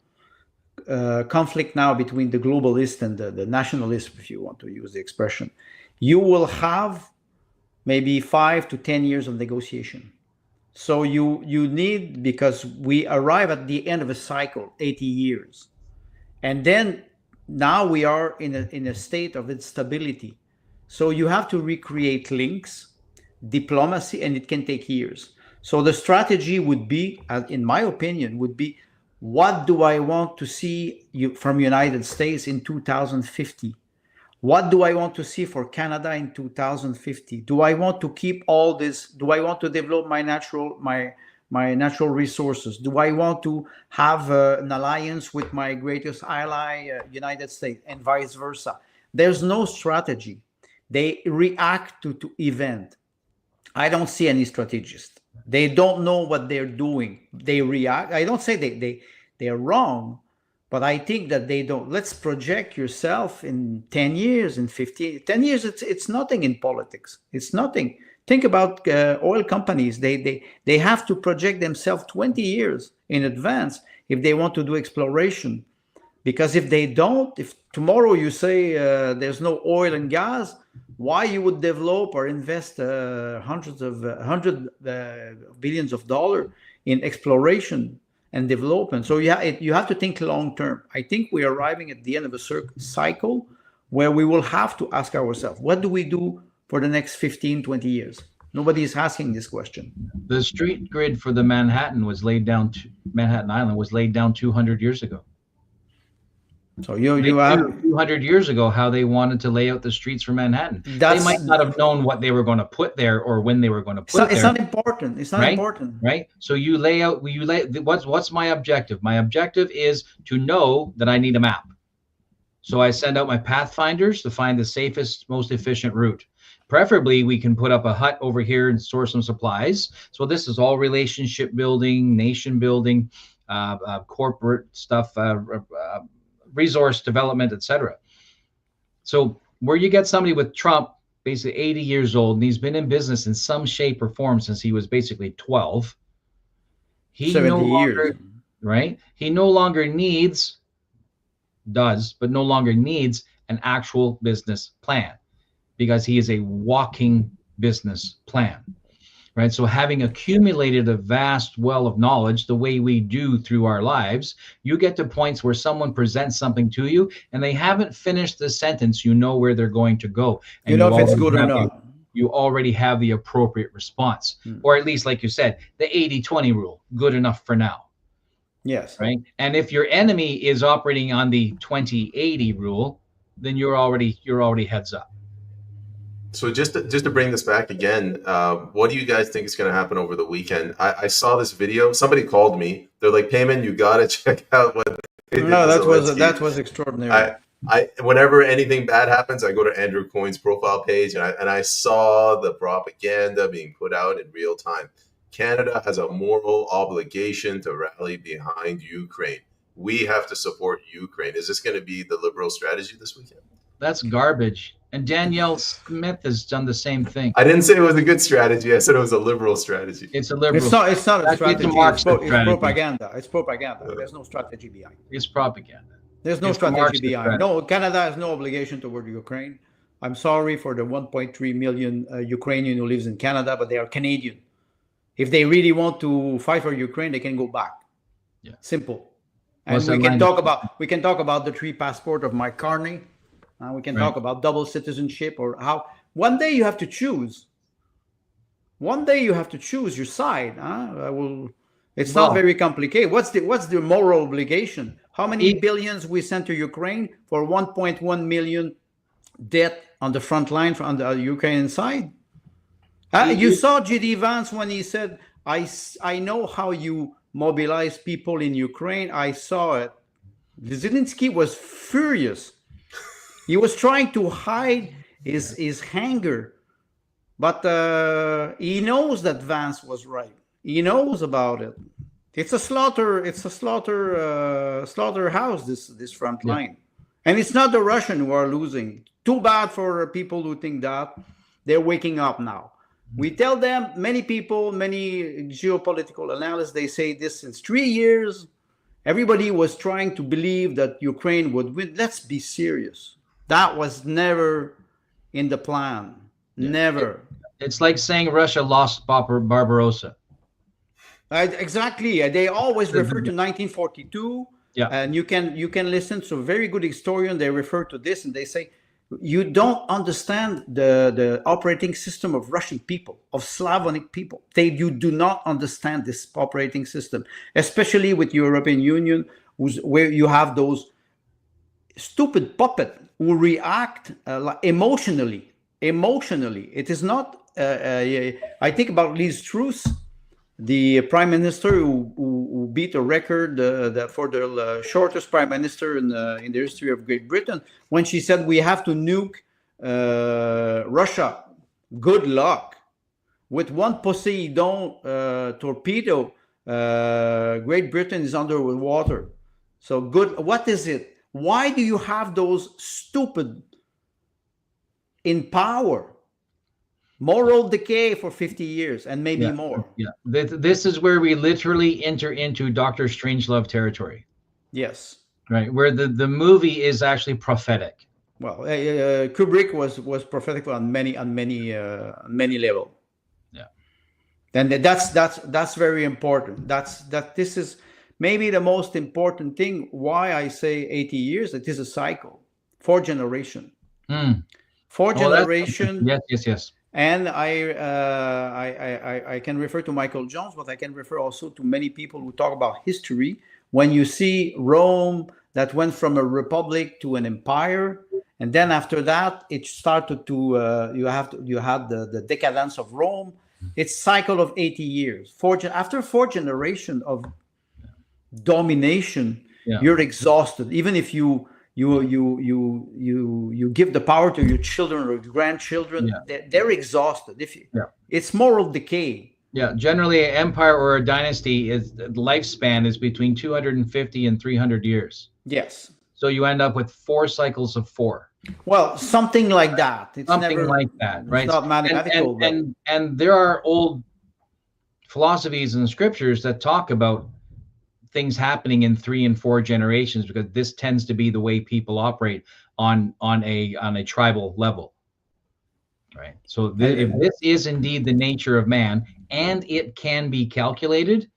conflict now between the globalists and the nationalists, if you want to use the expression, you will have maybe 5 to 10 years of negotiation. So you need, because we arrive at the end of a cycle, 80 years. And then now we are in a state of instability. So you have to recreate links, diplomacy, and it can take years. So the strategy would be, in my opinion, what do I want to see from United States in 2050? What do I want to see for Canada in 2050? Do I want to keep all this? Do I want to develop my natural resources? Do I want to have an alliance with my greatest ally, United States, and vice versa? There's no strategy. They react to event. I don't see any strategists. They don't know what they're doing. They react. I don't say they're wrong, but I think that they don't. Let's project yourself in 10 years, in 15, 10 years. It's nothing in politics. It's nothing. Think about oil companies. They have to project themselves 20 years in advance if they want to do exploration. Because if they don't, if tomorrow you say there's no oil and gas, why you would develop or invest hundred billions of dollars in exploration and development? So you have to think long term. I think we're arriving at the end of a cycle where we will have to ask ourselves, what do we do for the next 15, 20 years? Nobody is asking this question. The street grid for the Manhattan Island was laid down 200 years ago. So you have 200 years ago how they wanted to lay out the streets for Manhattan. They might not have known what they were going to put there or when they were going to put it there. It's not important. It's not important. Right. So you lay out. What's my objective? My objective is to know that I need a map. So I send out my pathfinders to find the safest, most efficient route. Preferably, we can put up a hut over here and store some supplies. So this is all relationship building, nation building, corporate stuff, resource development, etc. So where you get somebody with Trump basically 80 years old, and he's been in business in some shape or form since he was basically 12. He 70 no years. longer, right? He no longer needs, but no longer needs an actual business plan, because he is a walking business plan, right? So having accumulated a vast well of knowledge, the way we do through our lives, you get to points where someone presents something to you and they haven't finished the sentence, you know where they're going to go. And You know if it's already good or have not. you already have the appropriate response, or at least, like you said, the 80-20 rule, good enough for now. Yes. Right. And if your enemy is operating on the 20-80 rule, then you're already heads up. So just to bring this back again, what do you guys think is going to happen over the weekend? I saw this video. Somebody called me. They're like, "Payman, you got to check out what they did No, to that Zelensky." was extraordinary. I whenever anything bad happens, I go to Andrew Coyne's profile page, and I saw the propaganda being put out in real time. Canada has a moral obligation to rally behind Ukraine. We have to support Ukraine. Is this going to be the Liberal strategy this weekend? That's garbage. And Danielle Smith has done the same thing. I didn't say it was a good strategy. I said it was a Liberal strategy. It's a Liberal. It's not a strategy. It's propaganda. It's propaganda. There's no strategy behind. It's propaganda. There's no strategy behind. No, Canada has no obligation toward Ukraine. I'm sorry for the 1.3 million Ukrainian who lives in Canada, but they are Canadian. If they really want to fight for Ukraine, they can go back. Yeah. Simple. And we can talk about the 3 passport of Mike Carney. We can talk about double citizenship, or how one day you have to choose. One day you have to choose your side. It's not very complicated. What's the moral obligation? How many billions we sent to Ukraine for 1.1 million debt on the front line on the Ukrainian side? You saw J.D. Vance when he said, I know how you mobilize people in Ukraine. I saw it. Zelensky was furious. He was trying to hide his anger, but he knows that Vance was right. He knows about it. It's a slaughterhouse. This front line, and it's not the Russian who are losing. Too bad for people who think that. They're waking up now. We tell them, many people, many geopolitical analysts, they say this since 3 years. Everybody was trying to believe that Ukraine would win. Let's be serious. That was never in the plan. Never. It's like saying Russia lost Barbarossa. Exactly. They always refer to 1942. Yeah. And you can listen to a very good historian. They refer to this and they say, you don't understand the operating system of Russian people, of Slavonic people. You do not understand this operating system, especially with European Union, where you have those stupid puppets who react emotionally. It is not. I think about Liz Truss, the prime minister who beat a record for the shortest prime minister in the history of Great Britain, when she said we have to nuke Russia. Good luck. With one Poseidon torpedo, Great Britain is under water. So good. What is it? Why do you have those stupid in power? Moral decay for 50 years and maybe more. Yeah, this is where we literally enter into Dr. Strangelove territory. Yes. Right, where the movie is actually prophetic. Well, Kubrick was prophetic on many levels. Yeah. And that's very important. This is maybe the most important thing. Why I say 80 years? It is a cycle, 4 generations. 4 generations. Yes. And I can refer to Michael Jones, but I can refer also to many people who talk about history. When you see Rome that went from a republic to an empire, and then after that it started to you had the decadence of Rome. It's cycle of 80 years. After 4 generations of domination, you're exhausted. Even if you give the power to your children or your grandchildren, they're exhausted. It's moral decay. Yeah, generally an empire or a dynasty is the lifespan is between 250 and 300 years. Yes. So you end up with 4 cycles of 4. Well, something like that. It's Something never like that, right? It's not mathematical. And there are old philosophies and scriptures that talk about things happening in 3 and 4 generations, because this tends to be the way people operate on a tribal level, right? So if this is indeed the nature of man and it can be calculated,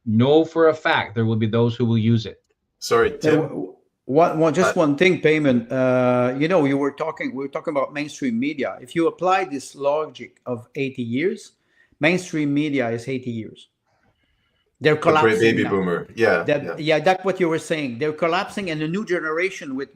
know for a fact there will be those who will use it. Sorry, Tim. One thing, Payment. We were talking about mainstream media. If you apply this logic of 80 years, mainstream media is 80 years. They're collapsing. Baby now. boomer. Yeah. That's what you were saying. They're collapsing, and a new generation with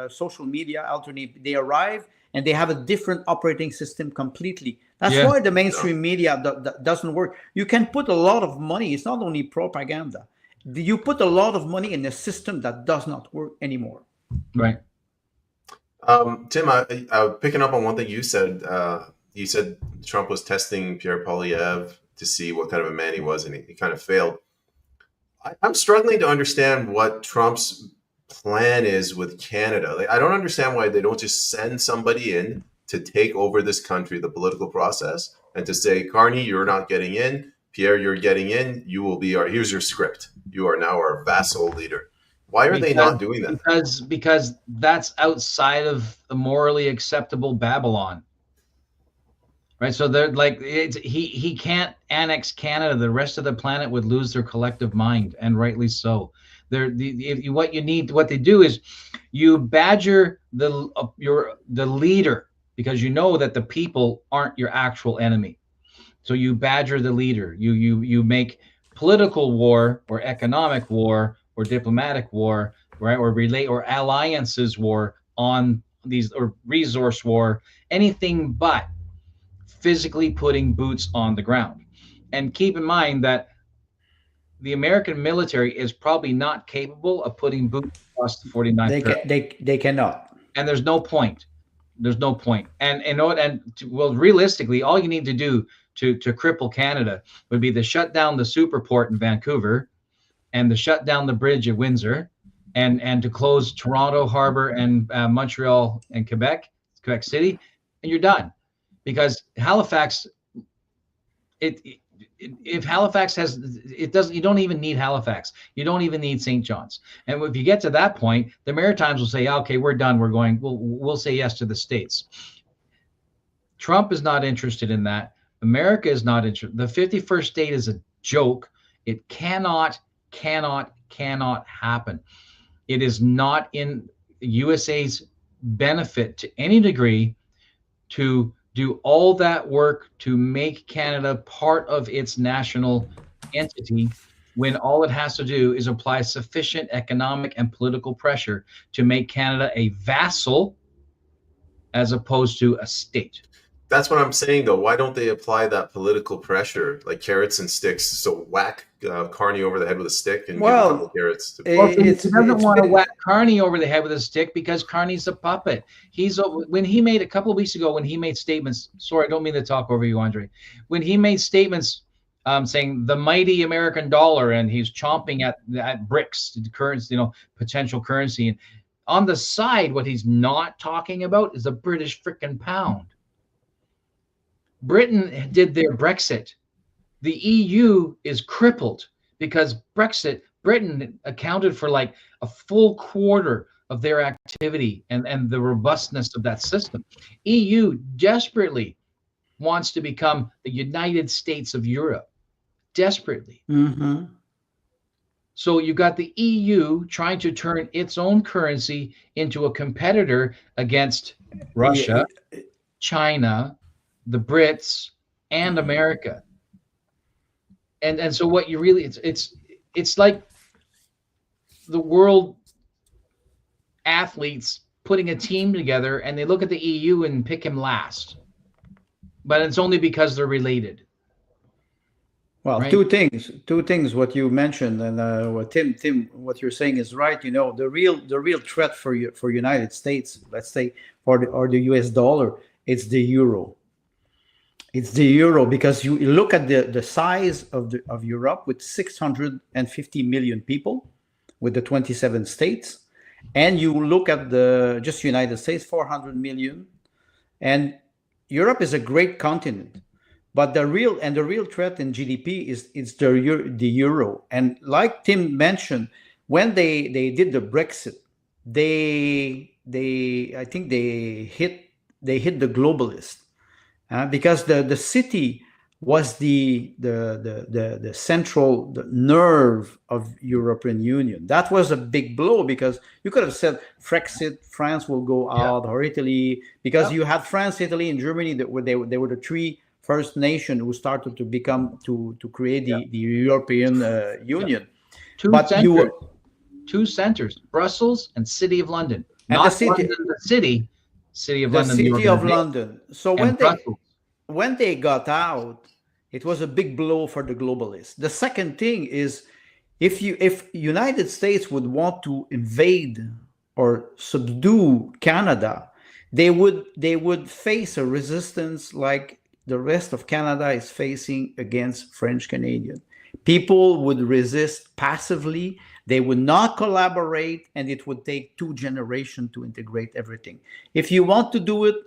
social media alternate. They arrive and they have a different operating system completely. That's why the mainstream media doesn't work. You can put a lot of money. It's not only propaganda. You put a lot of money in a system that does not work anymore. Right. Tim, I picking up on one thing you said. You said Trump was testing Pierre Poilievre to see what kind of a man he was, and he kind of failed. I'm struggling to understand what Trump's plan is with Canada. Like, I don't understand why they don't just send somebody in to take over this country, the political process, and to say, Carney, you're not getting in. Pierre, you're getting in. You will be here's your script. You are now our vassal leader. Why are they not doing that? Because that's outside of the morally acceptable Babylon. Right, so they're like, he can't annex Canada. The rest of the planet would lose their collective mind, and rightly so. What they do is you badger the leader, because you know that the people aren't your actual enemy. So you badger the leader. You make political war or economic war or diplomatic war, right, or alliances war on these, or resource war, anything but physically putting boots on the ground. And keep in mind that the American military is probably not capable of putting boots across the 49th. They cannot. And there's no point. Well, realistically, all you need to do to cripple Canada would be to shut down the superport in Vancouver, and to shut down the bridge at Windsor, and to close Toronto Harbor and Montreal and Quebec City, and you're done. Because Halifax, if Halifax you don't even need Halifax. You don't even need St. John's. And if you get to that point, the Maritimes will say, okay, we're done. We'll say yes to the States. Trump is not interested in that. America is not interested. The 51st state is a joke. It cannot happen. It is not in USA's benefit to any degree to do all that work to make Canada part of its national entity, when all it has to do is apply sufficient economic and political pressure to make Canada a vassal as opposed to a state. That's what I'm saying, though. Why don't they apply that political pressure, like carrots and sticks? So whack Carney over the head with a stick and give a couple of carrots. He doesn't want to whack Carney over the head with a stick because Carney's a puppet. When he made a couple of weeks ago, when he made statements, sorry, I don't mean to talk over you, Andre. When he made statements saying the mighty American dollar, and he's chomping at BRICS, the currency, potential currency. And on the side, what he's not talking about is the British frickin' pound. Britain did their Brexit. The EU is crippled because Britain accounted for like a full quarter of their activity and the robustness of that system. EU desperately wants to become the United States of Europe. Desperately. Mm-hmm. So you got the EU trying to turn its own currency into a competitor against Russia, China, the Brits, and America. And so what you really, it's like the world athletes putting a team together, and they look at the EU and pick him last. But it's only because they're related. Well, right? Two things. What you mentioned, and what Tim, what you're saying is right. The real threat for United States, let's say, or the US dollar, it's the euro. It's the euro, because you look at the size of Europe with 650 million people, with the 27 states, and you look at the just United States, 400 million, and Europe is a great continent, but the real threat in GDP is the euro. And like Tim mentioned, when they did the Brexit, I think they hit the globalist, because the city was the central nerve of European Union. That was a big blow, because you could have said Brexit, France will go out, or Italy, because you had France, Italy, and Germany that were they were the three first nation who started to become to create the European Union. Two centers, Brussels and City of London. And Not the city, London, the city of London. The city of London. So Brussels. when they got out, it was a big blow for the globalists. The second thing is, if United States would want to invade or subdue Canada, they would face a resistance like the rest of Canada is facing against French Canadian. People would resist passively. They would not collaborate, and it would take 2 generations to integrate everything. If you want to do it,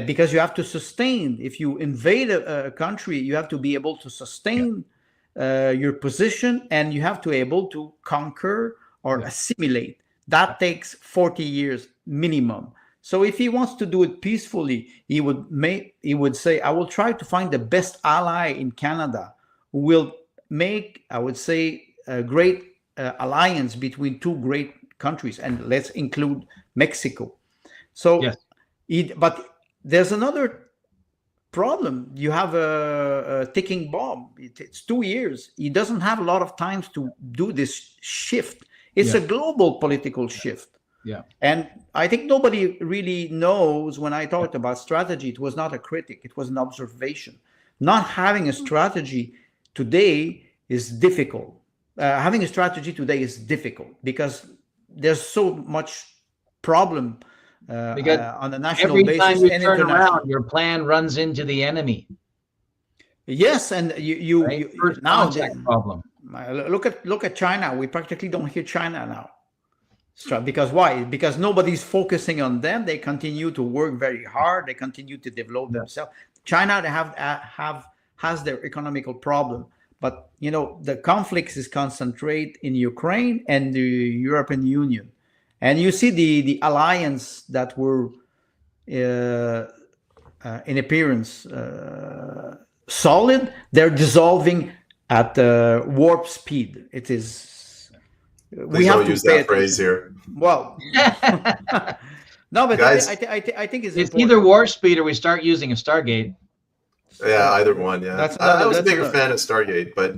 because you have to sustain, if you invade a country, you have to be able to sustain your position, and you have to be able to conquer or assimilate. That takes 40 years minimum. So if he wants to do it peacefully, he would say, I will try to find the best ally in Canada who will make, I would say, a great alliance between 2 great countries, and let's include Mexico. So, but there's another problem. You have a ticking bomb. It's 2 years. He doesn't have a lot of time to do this shift. It's a global political shift. Yeah. And I think nobody really knows, when I talked about strategy, it was not a critic, it was an observation. Not having a strategy today is difficult. Having a strategy today is difficult because there's so much problem on a national basis. Every time you turn around, your plan runs into the enemy. Yes, and you now problem. Look at China. We practically don't hear China now. Because why? Because nobody's focusing on them. They continue to work very hard. They continue to develop themselves. China has their economical problem, but the conflicts is concentrated in Ukraine and the European Union, and you see the alliance that were in appearance solid. They're dissolving at warp speed. It is. We have to use that phrase here. Well, no, but guys, I think it's important. Either warp speed or we start using a Stargate. Yeah, either one. Yeah, I was a bigger fan of Stargate, but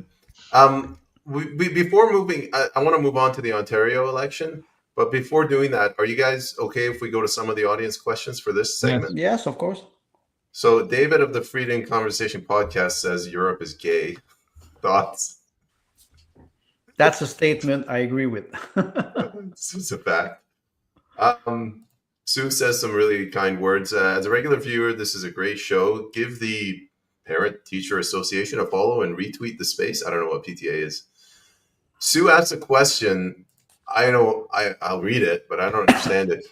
before moving, I want to move on to the Ontario election. But before doing that, are you guys okay if we go to some of the audience questions for this segment? Yes, of course. So David of the Freedom Conversation podcast says Europe is gay. Thoughts? That's a statement I agree with. This is a fact. Sue says some really kind words. As a regular viewer, this is a great show. Give the Parent Teacher Association a follow and retweet the space. I don't know what PTA is. Sue asked a question. I'll read it, but I don't understand it.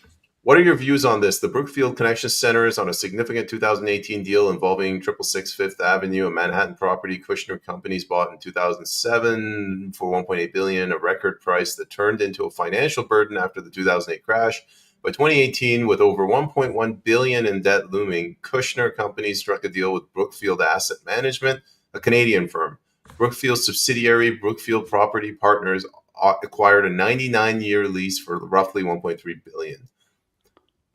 What are your views on this? The Brookfield Connection centers on a significant 2018 deal involving 666 Fifth Avenue, a Manhattan property Kushner Companies bought in 2007 for $1.8 billion, a record price that turned into a financial burden after the 2008 crash. By 2018, with over $1.1 billion in debt looming, Kushner Companies struck a deal with Brookfield Asset Management, a Canadian firm. Brookfield's subsidiary, Brookfield Property Partners, acquired a 99-year lease for roughly $1.3 billion.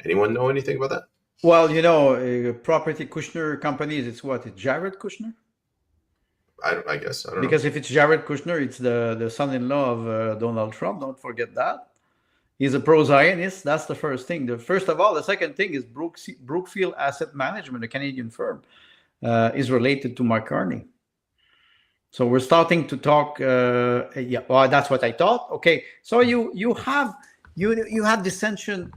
Anyone know anything about that? Well, property Kushner Companies, it's what? It's Jared Kushner? I guess. I don't know. Because if it's Jared Kushner, it's the son-in-law of Donald Trump. Don't forget that. He's a pro-Zionist. That's the first thing. First of all, the second thing is Brookfield Asset Management, a Canadian firm, is related to Mark Carney. So we're starting to talk. Well, that's what I thought. Okay, so you had dissension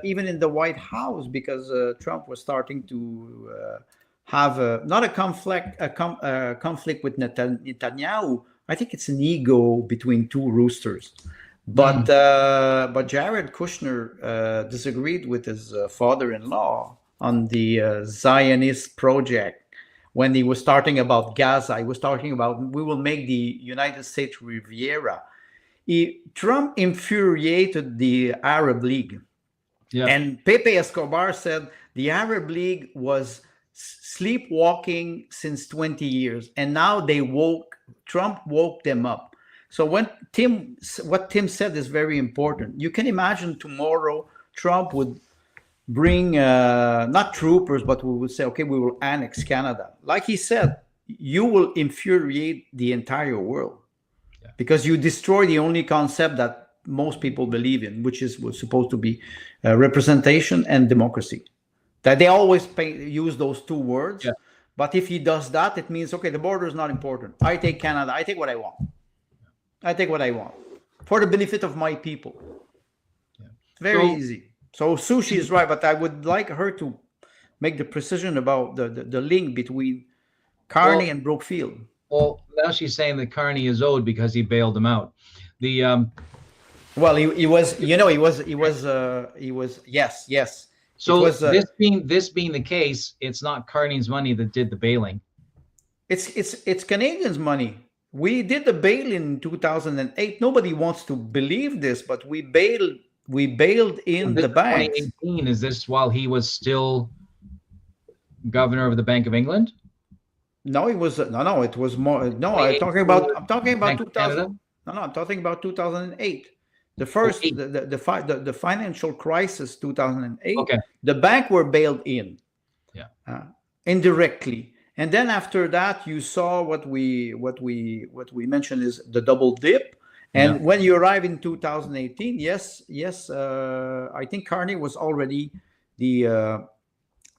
even in the White House because Trump was starting to have not a conflict with Netanyahu. I think it's an ego between two roosters. But Jared Kushner disagreed with his father-in-law on the Zionist project. When he was talking about Gaza, he was talking about we will make the United States Riviera. Trump infuriated the Arab League. Yeah. And Pepe Escobar said the Arab League was sleepwalking since 20 years. And now Trump woke them up. So what Tim said is very important. You can imagine tomorrow Trump would bring not troopers, but we would say, okay, we will annex Canada. Like he said, you will infuriate the entire world because you destroy the only concept that most people believe in, which was supposed to be representation and democracy. That they always use those two words. Yeah. But if he does that, it means, okay, the border is not important. I take Canada. I take what I want. I take what I want for the benefit of my people. Yeah. Very easy. So Sushi is right, but I would like her to make the precision about the link between Carney and Brookfield. Well, now she's saying that Carney is owed because he bailed him out. The well, he was yes. So this being the case, it's not Carney's money that did the bailing. It's Canadians' money. We did the bail in 2008. Nobody wants to believe this, but we bailed in the bank. 2018, is this while he was still governor of the Bank of England? No, it was no. It was more. No, I'm talking about 2000. No, I'm talking about 2008. The first, the financial crisis, 2008. Okay. The bank were bailed in, indirectly, and then after that, you saw what we mentioned is the double dip. And when you arrive in 2018, yes, I think Carney was already the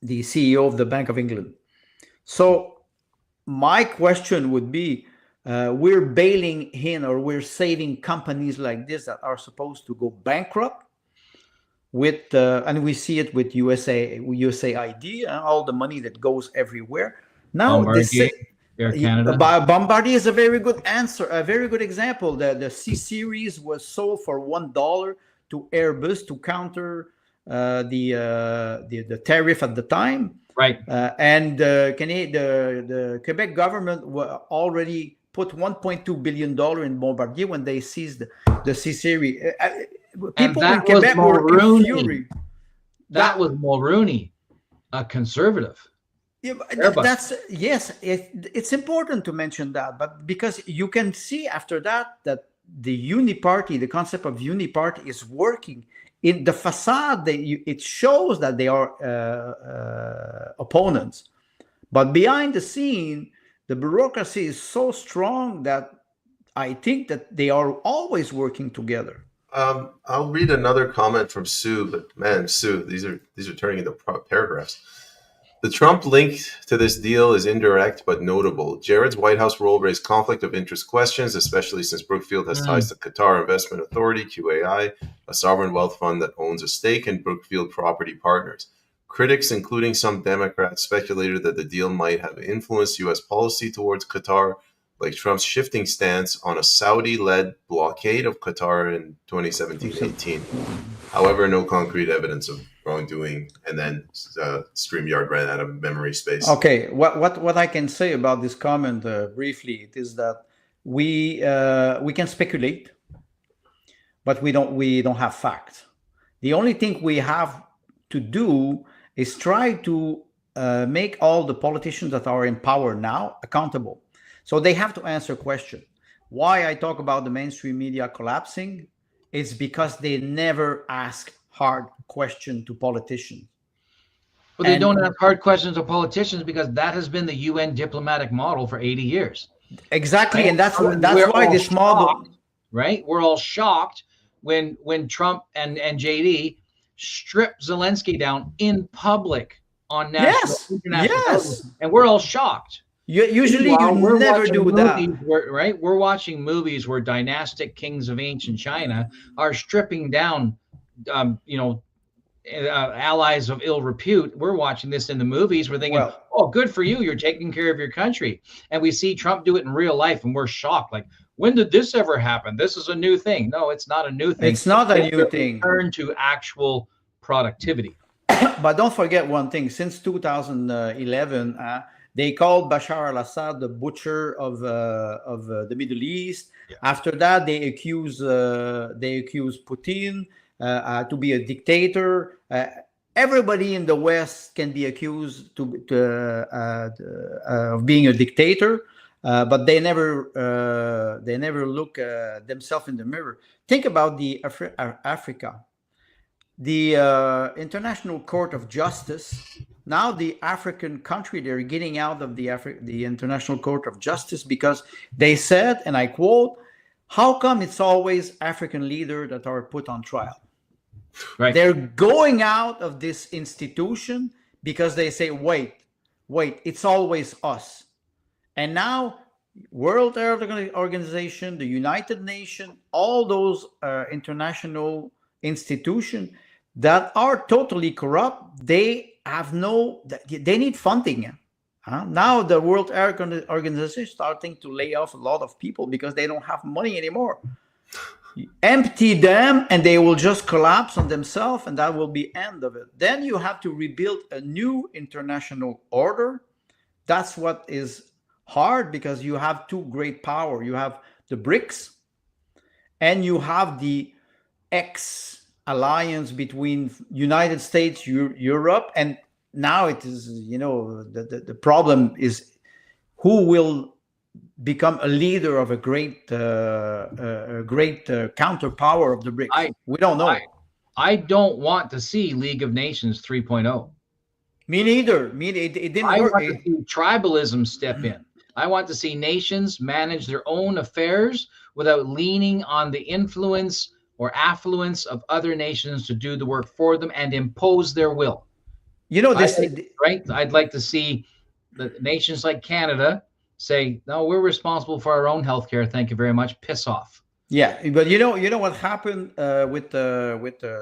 CEO of the Bank of England. So my question would be, we're bailing in or we're saving companies like this that are supposed to go bankrupt with, and we see it with USAID and all the money that goes everywhere. Now, Bombardier is a very good answer, a very good example. The C series was sold for $1 to Airbus to counter the tariff at the time. Right. And the Quebec government already put $1.2 billion in Bombardier when they seized the C series. People in Quebec were in fury. That was Mulroney, a conservative. Yeah, it's important to mention that, but because you can see after that the uniparty, the concept of uniparty is working. In the facade, it shows that they are opponents, but behind the scene, the bureaucracy is so strong that I think that they are always working together. I'll read another comment from Sue, but man, Sue, these are turning into paragraphs. The Trump link to this deal is indirect but notable. Jared's White House role raised conflict of interest questions, especially since Brookfield has ties to Qatar Investment Authority, QAI, a sovereign wealth fund that owns a stake in Brookfield Property Partners. Critics, including some Democrats, speculated that the deal might have influenced U.S. policy towards Qatar, like Trump's shifting stance on a Saudi-led blockade of Qatar in 2017-18. However, no concrete evidence of wrongdoing, and then StreamYard ran out of memory space. Okay, what I can say about this comment briefly is that we can speculate, but we don't have facts. The only thing we have to do is try to make all the politicians that are in power now accountable. So they have to answer questions. Why I talk about the mainstream media collapsing is because they never ask hard questions to politicians. Well, they don't ask hard questions to politicians because that has been the UN diplomatic model for 80 years. Exactly, right? And that's why this model, right? We're all shocked when Trump and JD stripped Zelensky down in public on national, international television, and we're all shocked. Usually, you never do that, right? We're watching movies where dynastic kings of ancient China are stripping down, allies of ill repute. We're watching this in the movies. We're thinking, oh, good for you. You're taking care of your country. And we see Trump do it in real life, and we're shocked. Like, when did this ever happen? This is a new thing. No, it's not a new thing. It's not a It's new thing. Return to actual productivity. But don't forget one thing. Since 2011, they called Bashar al-Assad the butcher of the Middle East. Yeah. After that, they accuse Putin to be a dictator. Everybody in the West can be accused of being a dictator, but they never look themselves in the mirror. Think about the Africa. The International Court of Justice. Now the African country, they're getting out of the International Court of Justice because they said, and I quote, "How come it's always African leaders that are put on trial?" Right. They're going out of this institution because they say, wait, it's always us. And now World Health Organization, the United Nations, all those international institutions that are totally corrupt, they need funding. Now the World Health Organization is starting to lay off a lot of people because they don't have money anymore. Empty them and they will just collapse on themselves, and that will be end of it. Then you have to rebuild a new international order. That's what is hard because you have two great power. You have the BRICS and you have the alliance between United States, Europe, and now it is, the problem is who will become a leader of a great counterpower of the BRICS. We don't know. I don't want to see League of Nations 3.0. Me neither. It didn't work. I want to see tribalism step in. I want to see nations manage their own affairs without leaning on the influence or affluence of other nations to do the work for them and impose their will. Right? I'd like to see the nations like Canada say, no, we're responsible for our own healthcare. Thank you very much. Piss off. Yeah, but you know what happened with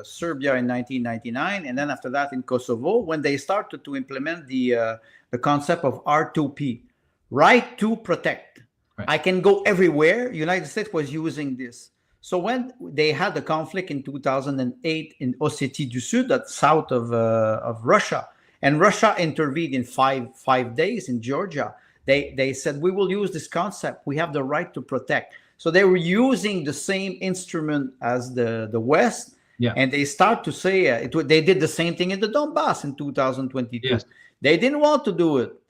Serbia in 1999, and then after that in Kosovo, when they started to implement the concept of R2P, right to protect. Right. I can go everywhere. United States was using this. So when they had the conflict in 2008 in Ossetia du Sud, that's south of Russia, and Russia intervened in five days in Georgia. They said, we will use this concept. We have the right to protect. So they were using the same instrument as the West. Yeah. And they start to say, they did the same thing in the Donbass in 2022. Yes. They didn't want to do it.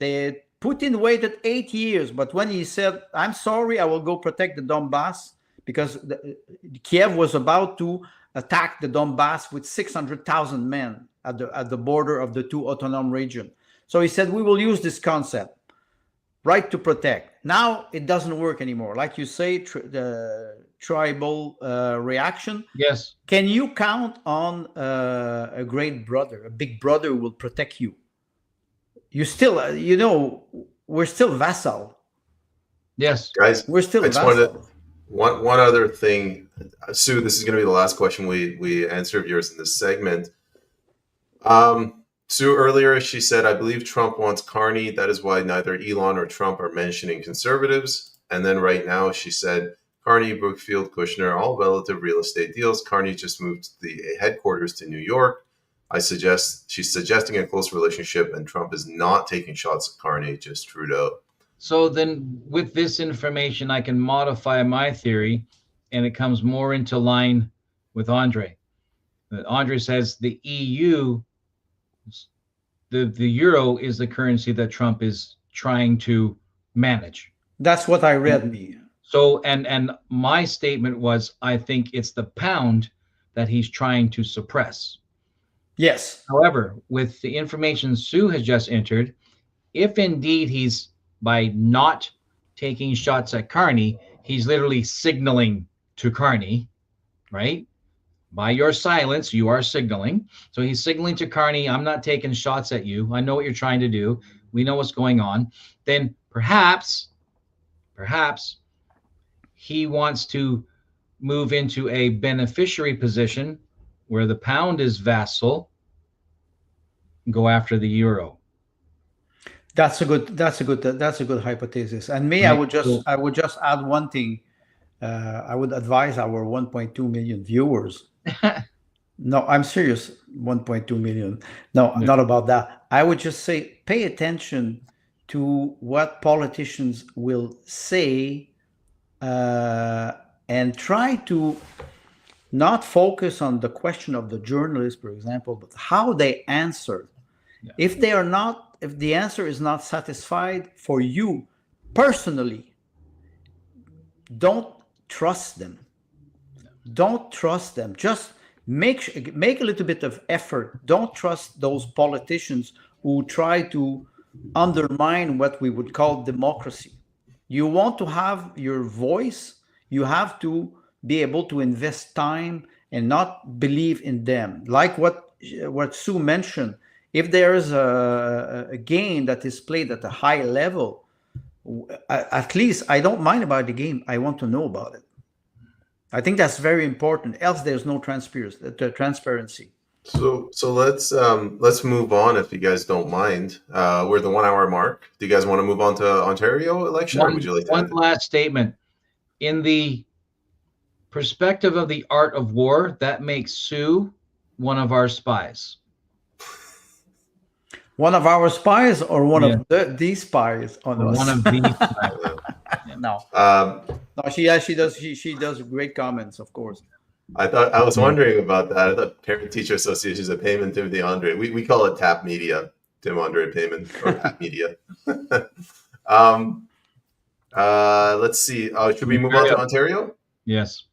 Putin waited 8 years. But when he said, I'm sorry, I will go protect the Donbass, because Kyiv was about to attack the Donbass with 600,000 men at the border of the two autonomous regions. So he said, we will use this concept. Right to protect. Now it doesn't work anymore. Like you say, the tribal reaction. Yes. Can you count on a great brother, a big brother who will protect you? You still, we're still vassal. Yes. Guys, we're still vassal. One other thing, Sue, this is going to be the last question we answer of yours in this segment. Sue, earlier she said, I believe Trump wants Carney. That is why neither Elon or Trump are mentioning conservatives. And then right now she said, Carney, Brookfield, Kushner, all relative real estate deals. Carney just moved the headquarters to New York. She's suggesting a close relationship, and Trump is not taking shots at Carney, just Trudeau. So then with this information, I can modify my theory, and it comes more into line with Andre. Andre says the EU, the euro is the currency that Trump is trying to manage. That's what I read, me. So, and my statement was, I think it's the pound that he's trying to suppress. Yes. However, with the information Sue has just entered, if indeed he's, by not taking shots at Carney, he's literally signaling to Carney, right? By your silence, you are signaling. So he's signaling to Carney, I'm not taking shots at you. I know what you're trying to do. We know what's going on. Then perhaps he wants to move into a beneficiary position where the pound is vassal, go after the euro. That's a good hypothesis. And me, I would just add one thing. I would advise our 1.2 million viewers. No, I'm serious. 1.2 million. No, Yeah. not about that. I would just say pay attention to what politicians will say, and try to not focus on the question of the journalist, for example, but how they answer. Yeah. If the answer is not satisfied for you personally, don't trust them. Don't trust them. Just make a little bit of effort. Don't trust those politicians who try to undermine what we would call democracy. You want to have your voice, you have to be able to invest time and not believe in them. Like what Sue mentioned, if there is a game that is played at a high level, at least I don't mind about the game. I want to know about it. I think that's very important. Else, there's no transparency. So let's move on if you guys don't mind. We're at the 1 hour mark. Do you guys want to move on to Ontario election, or would you like to? One last statement. In the perspective of the art of war, that makes Sue one of our spies. One of our spies, or one of these spies on us? One of these spies. No. No, she does great comments, of course. I was wondering about that. I thought Parent Teacher Association is a payment, Timothy Andre. We call it TAP Media, Tim Andre payment, or TAP Media. Let's see. Should we move on to Ontario? Yes.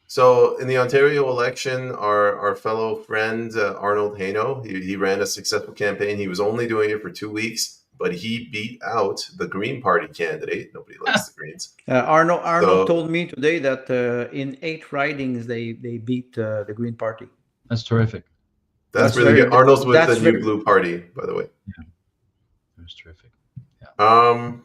So in the Ontario election, our fellow friend Arnold Hainaut, he ran a successful campaign. He was only doing it for 2 weeks, but he beat out the Green Party candidate. Nobody likes the Greens. Arnold told me today that in 8 ridings they beat the Green Party. That's terrific. That's really good. Arnold's with the New Blue Party, by the way. Yeah, that's terrific. Yeah.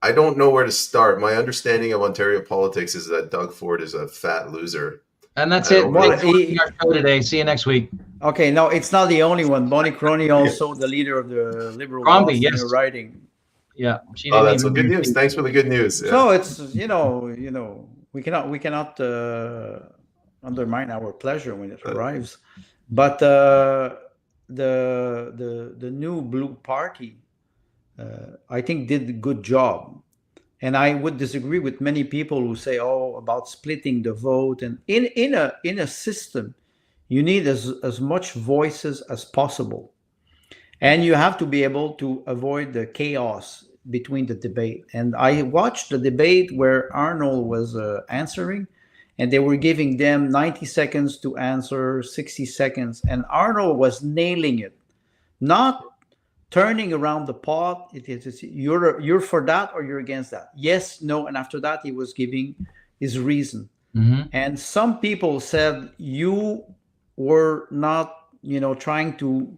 I don't know where to start. My understanding of Ontario politics is that Doug Ford is a fat loser. And that's it. Thanks for watching our show today. See you next week. Okay, no, it's not the only one. Bonnie Crony, also the leader of the Liberal riding. Yeah. That's good news. Thanks for the good news. Yeah. So it's we cannot undermine our pleasure when it arrives. But the New Blue Party, I think, did a good job. And I would disagree with many people who say, about splitting the vote. And in a system, you need as much voices as possible. And you have to be able to avoid the chaos between the debate. And I watched the debate where Arnold was answering, and they were giving them 90 seconds to answer, 60 seconds. And Arnold was nailing it, not turning around the pot. It is you're for that or you're against that. Yes, no. And after that, he was giving his reason. Mm-hmm. And some people said you were not, trying to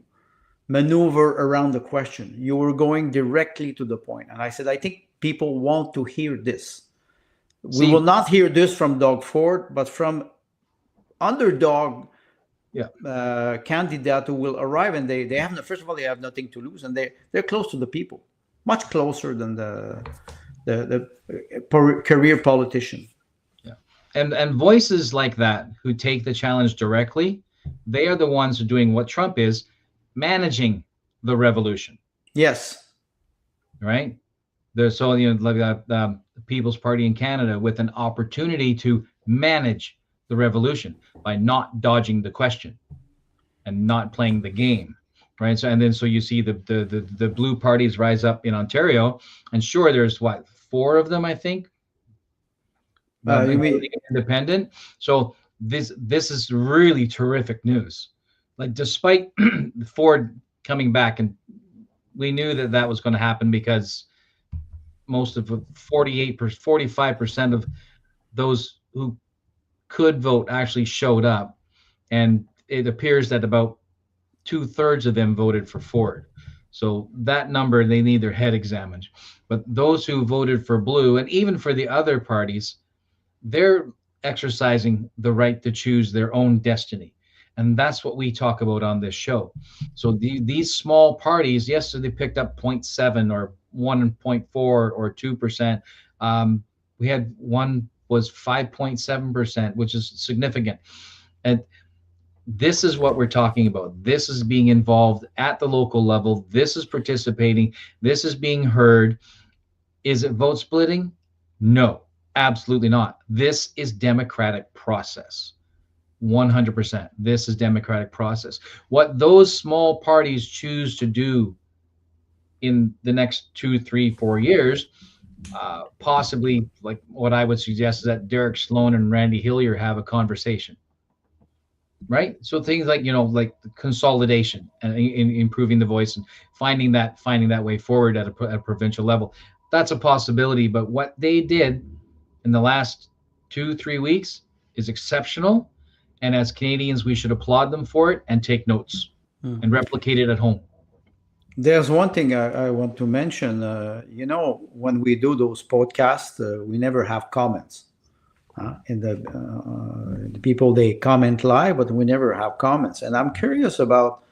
maneuver around the question. You were going directly to the point. And I said, I think people want to hear this. We will not hear this from Doug Ford, but from underdog candidate who will arrive, and they have first of all, they have nothing to lose, and they're close to the people, much closer than the career politician. Yeah, and voices like that who take the challenge directly, they are the ones who are doing what Trump is, managing the revolution. Yes. Right. There's like the People's Party in Canada with an opportunity to manage the revolution by not dodging the question and not playing the game, right? So you see the blue parties rise up in Ontario, and sure, there's 4 of them, I think. You mean independent? So this is really terrific news. Like, despite Ford coming back, and we knew that was going to happen because most of 45% of those who could vote actually showed up, and it appears that about 2/3 of them voted for Ford. So that number, they need their head examined. But those who voted for blue, and even for the other parties, they're exercising the right to choose their own destiny. And that's what we talk about on this show. So these small parties, yes, so they picked up 0.7 or 1.4 or 2%. We had one was 5.7%, which is significant. And this is what we're talking about. This is being involved at the local level. This is participating. This is being heard. Is it vote splitting? No, absolutely not. This is democratic process. 100%. This is democratic process. What those small parties choose to do in the next 2, 3, 4 years, possibly, like what I would suggest is that Derek Sloan and Randy Hillier have a conversation. Right. So things like, like consolidation and improving the voice and finding that way forward at a provincial level. That's a possibility. But what they did in the last 2, 3 weeks is exceptional. And as Canadians, we should applaud them for it and take notes and replicate it at home. There's one thing I want to mention. When we do those podcasts, we never have comments. And the people, they comment live, but we never have comments. And I'm curious about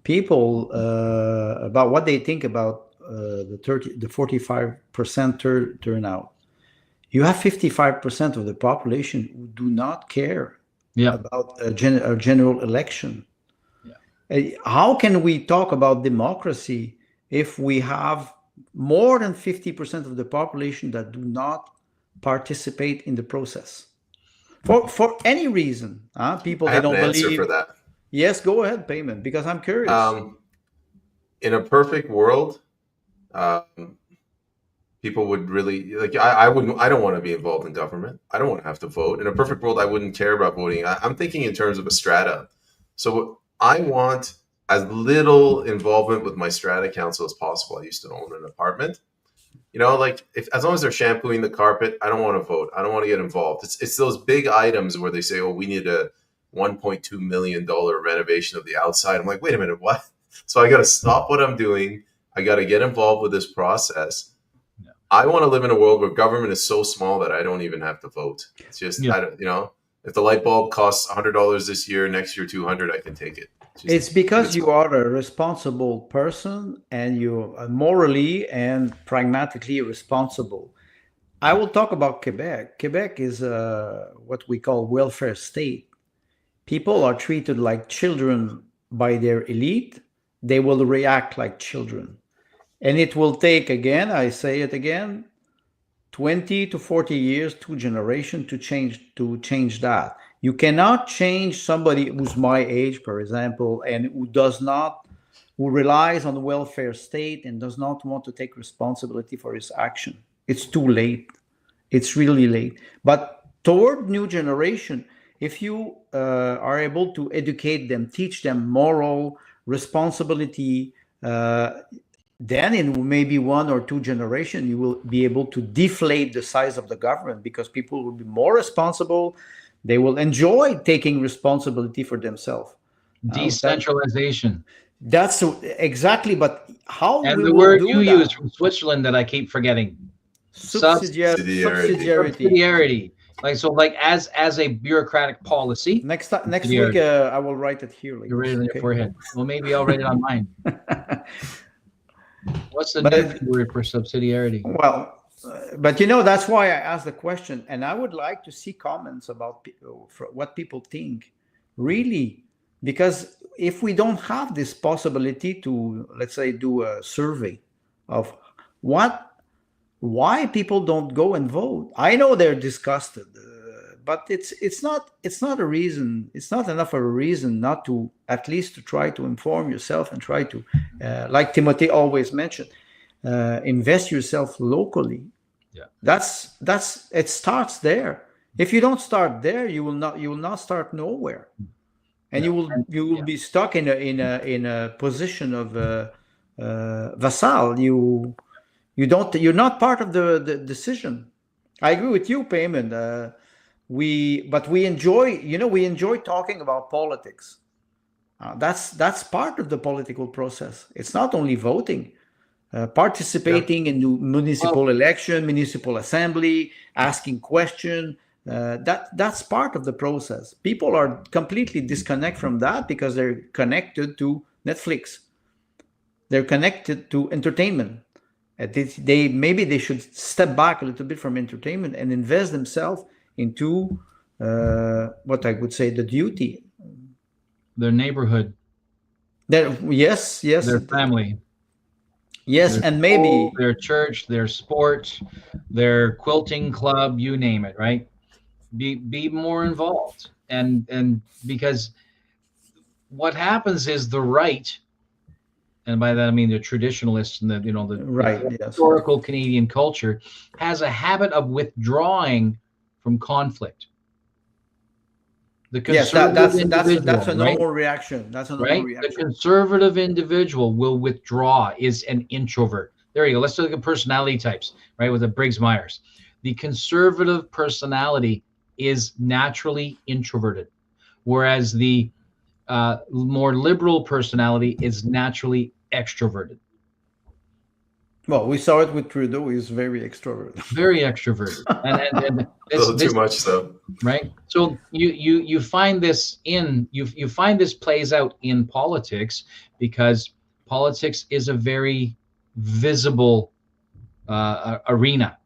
people, about what they think about the 45% turnout. You have 55% of the population who do not care about a general election. How can we talk about democracy if we have more than 50% of the population that do not participate in the process for any reason? People, they don't believe. Answer for that. Yes, go ahead, Payment, because I'm curious. In a perfect world, people would really like. I don't want to be involved in government. I don't want to have to vote. In a perfect world, I wouldn't care about voting. I'm thinking in terms of a strata. So I want as little involvement with my strata council as possible. I used to own an apartment. As long as they're shampooing the carpet, I don't want to vote. I don't want to get involved. It's those big items where they say, "Oh, we need a $1.2 million renovation of the outside." I'm like, wait a minute, what? So I got to stop what I'm doing. I got to get involved with this process. Yeah. I want to live in a world where government is so small that I don't even have to vote. It's just, if the light bulb costs $100 this year, next year $200, I can take it. It's because you are a responsible person and you are morally and pragmatically responsible. I will talk about Quebec. Quebec is what we call welfare state. People are treated like children by their elite. They will react like children. And it will take, again, I say it again, 20 to 40 years, 2 generations to change that. You cannot change somebody who's my age, for example, and who relies on the welfare state and does not want to take responsibility for his action. It's too late. It's really late. But toward new generation, if you are able to educate them, teach them moral responsibility, then in maybe 1 or 2 generations, you will be able to deflate the size of the government because people will be more responsible. They will enjoy taking responsibility for themselves. Decentralization. That's exactly. But how? And the word you use from Switzerland that I keep forgetting. Subsidiarity. As a bureaucratic policy. Next week, I will write it here. You're writing it on your forehead. Well, maybe I'll write it on mine. What's the new word for subsidiarity? Well, but that's why I asked the question, and I would like to see comments about what people think, really, because if we don't have this possibility to, let's say, do a survey of why people don't go and vote. I know they're disgusted, but it's not a reason. It's not enough of a reason not to at least to try to inform yourself and try to, like Timothy always mentioned, invest yourself locally. Yeah, that's it starts there. If you don't start there, you will not start nowhere, and you will be stuck in a position of vassal. You're not part of the decision. I agree with you, Payman. We enjoy talking about politics. That's part of the political process. It's not only voting, participating in the municipal election, municipal assembly, asking questions. That's part of the process. People are completely disconnected from that because they're connected to Netflix. They're connected to entertainment. Maybe they should step back a little bit from entertainment and invest themselves into what I would say the duty. Their neighborhood, Yes, their family, yes, their and school, maybe their church, their sport, their quilting club, you name it, right? Be more involved. And because what happens is the right, and by that I mean the traditionalists and the right, yes, historical Canadian culture, has a habit of withdrawing from conflict. The yes, conservative that's individual, a right? normal reaction. That's a normal Right? The reaction. conservative individual will withdraw, is an introvert. There you go. Let's look at personality types, right? With the Briggs-Myers. The conservative personality is naturally introverted, whereas the more liberal personality is naturally extroverted. Well, we saw it with Trudeau. He's very extroverted. Very extroverted. And A little too much so. right? So you find this you find this plays out in politics, because politics is a very visible arena.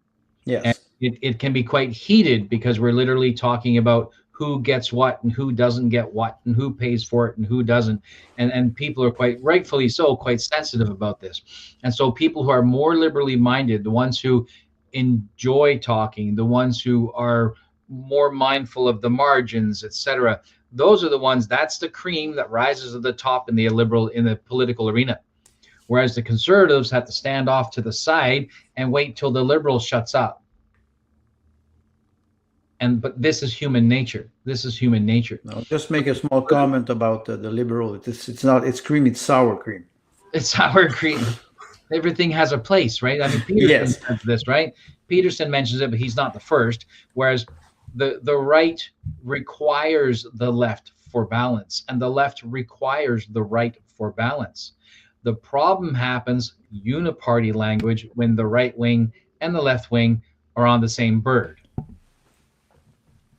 Yes. And it can be quite heated, because we're literally talking about who gets what and who doesn't get what and who pays for it and who doesn't. And people are quite rightfully so quite sensitive about this. And so people who are more liberally minded, the ones who enjoy talking, the ones who are more mindful of the margins, etc., those are the ones, that's the cream that rises to the top in the political arena. Whereas the conservatives have to stand off to the side and wait till the liberal shuts up. But this is human nature. This is human nature. No, just make a small comment about the liberal. It's cream. It's sour cream. It's sour cream. Everything has a place, right? I mean, Peterson says this, right? Peterson mentions it, but he's not the first. Whereas the right requires the left for balance, and the left requires the right for balance. The problem happens, uniparty language, when the right wing and the left wing are on the same bird.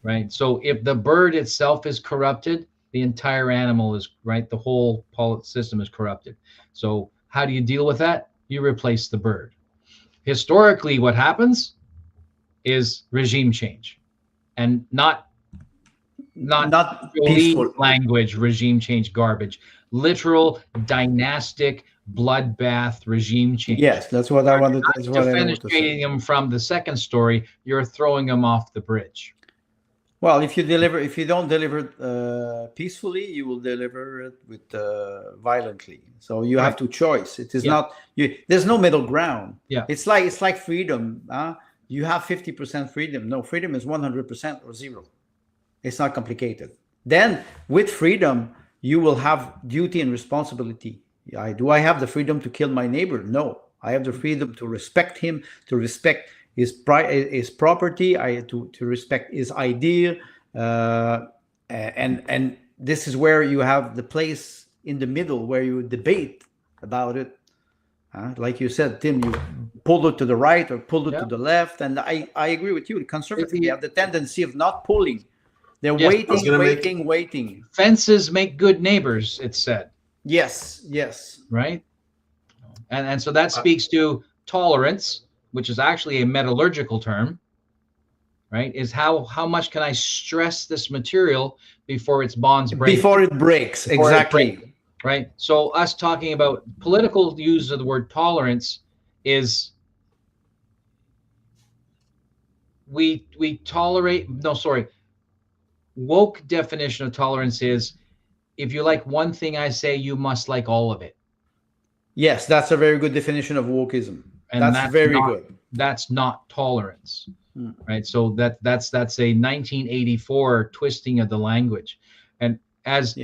Right. So if the bird itself is corrupted, the entire animal is, right. The whole system is corrupted. So how do you deal with that? You replace the bird. Historically, what happens is regime change, and not peaceful language, regime change garbage, literal dynastic bloodbath regime change. Yes, that's what I wanted. That's what I wanted to say. Defenestrating them from the second story, you're throwing them off the bridge. Well, if you don't deliver peacefully, you will deliver it with violently. So you have to choice. It is not you. There's no middle ground. Yeah, it's like freedom. You have 50% freedom. No, freedom is 100% or zero. It's not complicated. Then with freedom, you will have duty and responsibility. Do I have the freedom to kill my neighbor? No, I have the freedom to respect him, to respect his property, to respect his idea, and this is where you have the place in the middle where you debate about it. Like you said, Tim, you pulled it to the right or pulled it to the left, and I agree with you. The conservatives have the tendency of not pulling. They're waiting. Fences make good neighbors, it's said. Yes. Right? And so that speaks to tolerance, which is actually a metallurgical term, right? Is how much can I stress this material before its bonds break? Before it breaks, exactly. Right? So us talking about political use of the word tolerance is we tolerate, woke definition of tolerance is, if you like one thing I say, you must like all of it. Yes, that's a very good definition of wokeism. And that's very good. That's not tolerance, right? So that's a 1984 twisting of the language. And as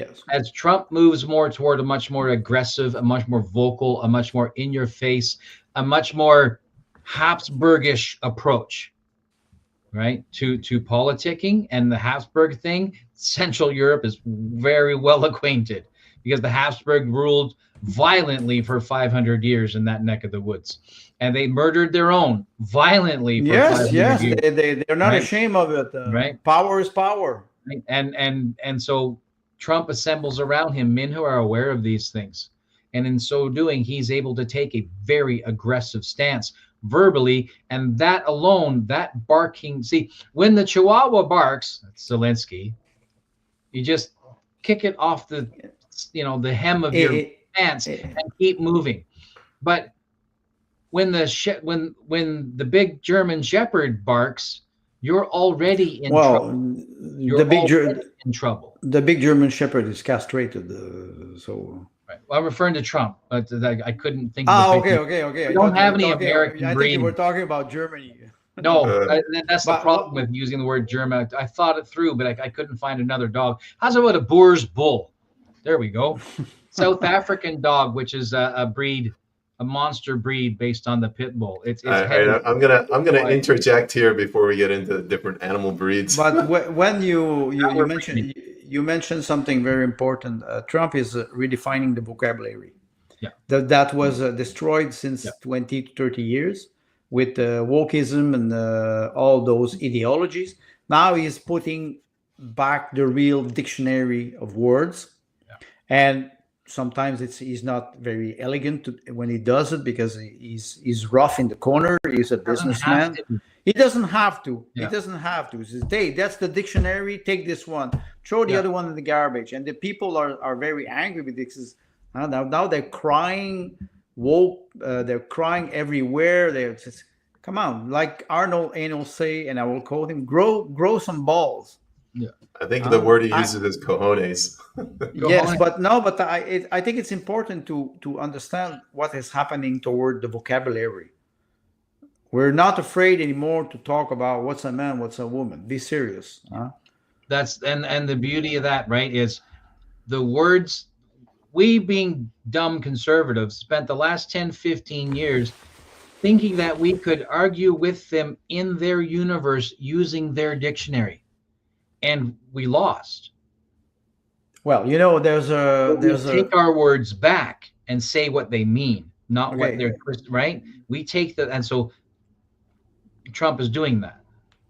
Trump moves more toward a much more aggressive, a much more vocal, a much more in your face, a much more Habsburgish approach, right, to politicking, and the Habsburg thing, Central Europe is very well acquainted, because the Habsburg ruled violently for 500 years in that neck of the woods, and they murdered their own violently for 500 years. They're not ashamed of it. Right, power is power. Right? And so Trump assembles around him men who are aware of these things, and in so doing, he's able to take a very aggressive stance verbally, and that alone, that barking. See, when the Chihuahua barks, that's Zelensky, you just kick it off the, the hem of your pants and keep moving. But when the big German Shepherd barks, you're already in trouble. You're already in trouble. The big German Shepherd is castrated, so. Right. Well, I'm referring to Trump, but I couldn't think. Okay. We don't have any American breed. I think we're talking about Germany. No, that's the problem with using the word German. I thought it through, but I couldn't find another dog. How's about a Boer's bull? There we go. South African dog, which is a breed, a monster breed based on the pit bull. It's I'm gonna interject here before we get into the different animal breeds. But when you mentioned something very important. Trump is redefining the vocabulary. Yeah, that was destroyed since 20 to 30 years with wokeism and all those ideologies. Now he's putting back the real dictionary of words, and sometimes he's not very elegant when he does it because he's rough in the corner. He's a businessman. He doesn't have to. Yeah. He doesn't have to. He says, hey, that's the dictionary. Take this one. Throw the other one in the garbage. And the people are very angry with this. Now they're crying. Woke. They're crying everywhere. They're just, come on. Like Arnold Anal say, and I will quote him, grow some balls. Yeah. I think the word he uses is cojones. Yes, but I think it's important to understand what is happening toward the vocabulary. We're not afraid anymore to talk about what's a man, what's a woman. Be serious. That's and the beauty of that, right, is the words. We, being dumb conservatives, spent the last 10, 15 years thinking that we could argue with them in their universe using their dictionary. And we lost. Well, take our words back and say what they mean, not what they're right. We take that, and so Trump is doing that.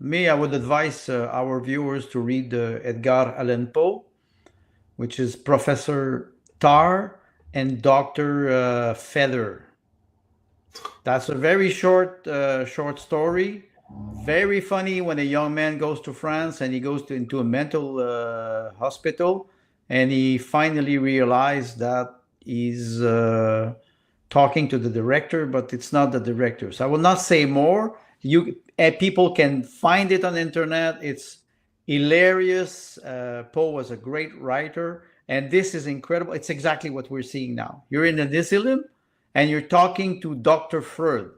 I would advise our viewers to read Edgar Allan Poe, which is Professor Tar and Dr. Feather. That's a very short story. Very funny when a young man goes to France and he goes into a mental hospital, and he finally realized that he's talking to the director, but it's not the director. So I will not say more. People can find it on the internet. It's hilarious. Poe was a great writer, and this is incredible. It's exactly what we're seeing now. You're in an asylum, and you're talking to Dr. Freud.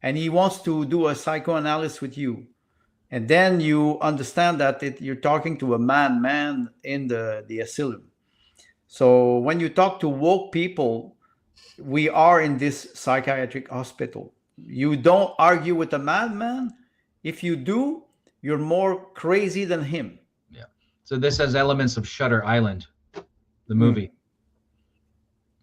And he wants to do a psychoanalysis with you. And then you understand that you're talking to a man in the asylum. So when you talk to woke people, we are in this psychiatric hospital. You don't argue with a madman. If you do, you're more crazy than him. Yeah. So this has elements of Shutter Island, the movie.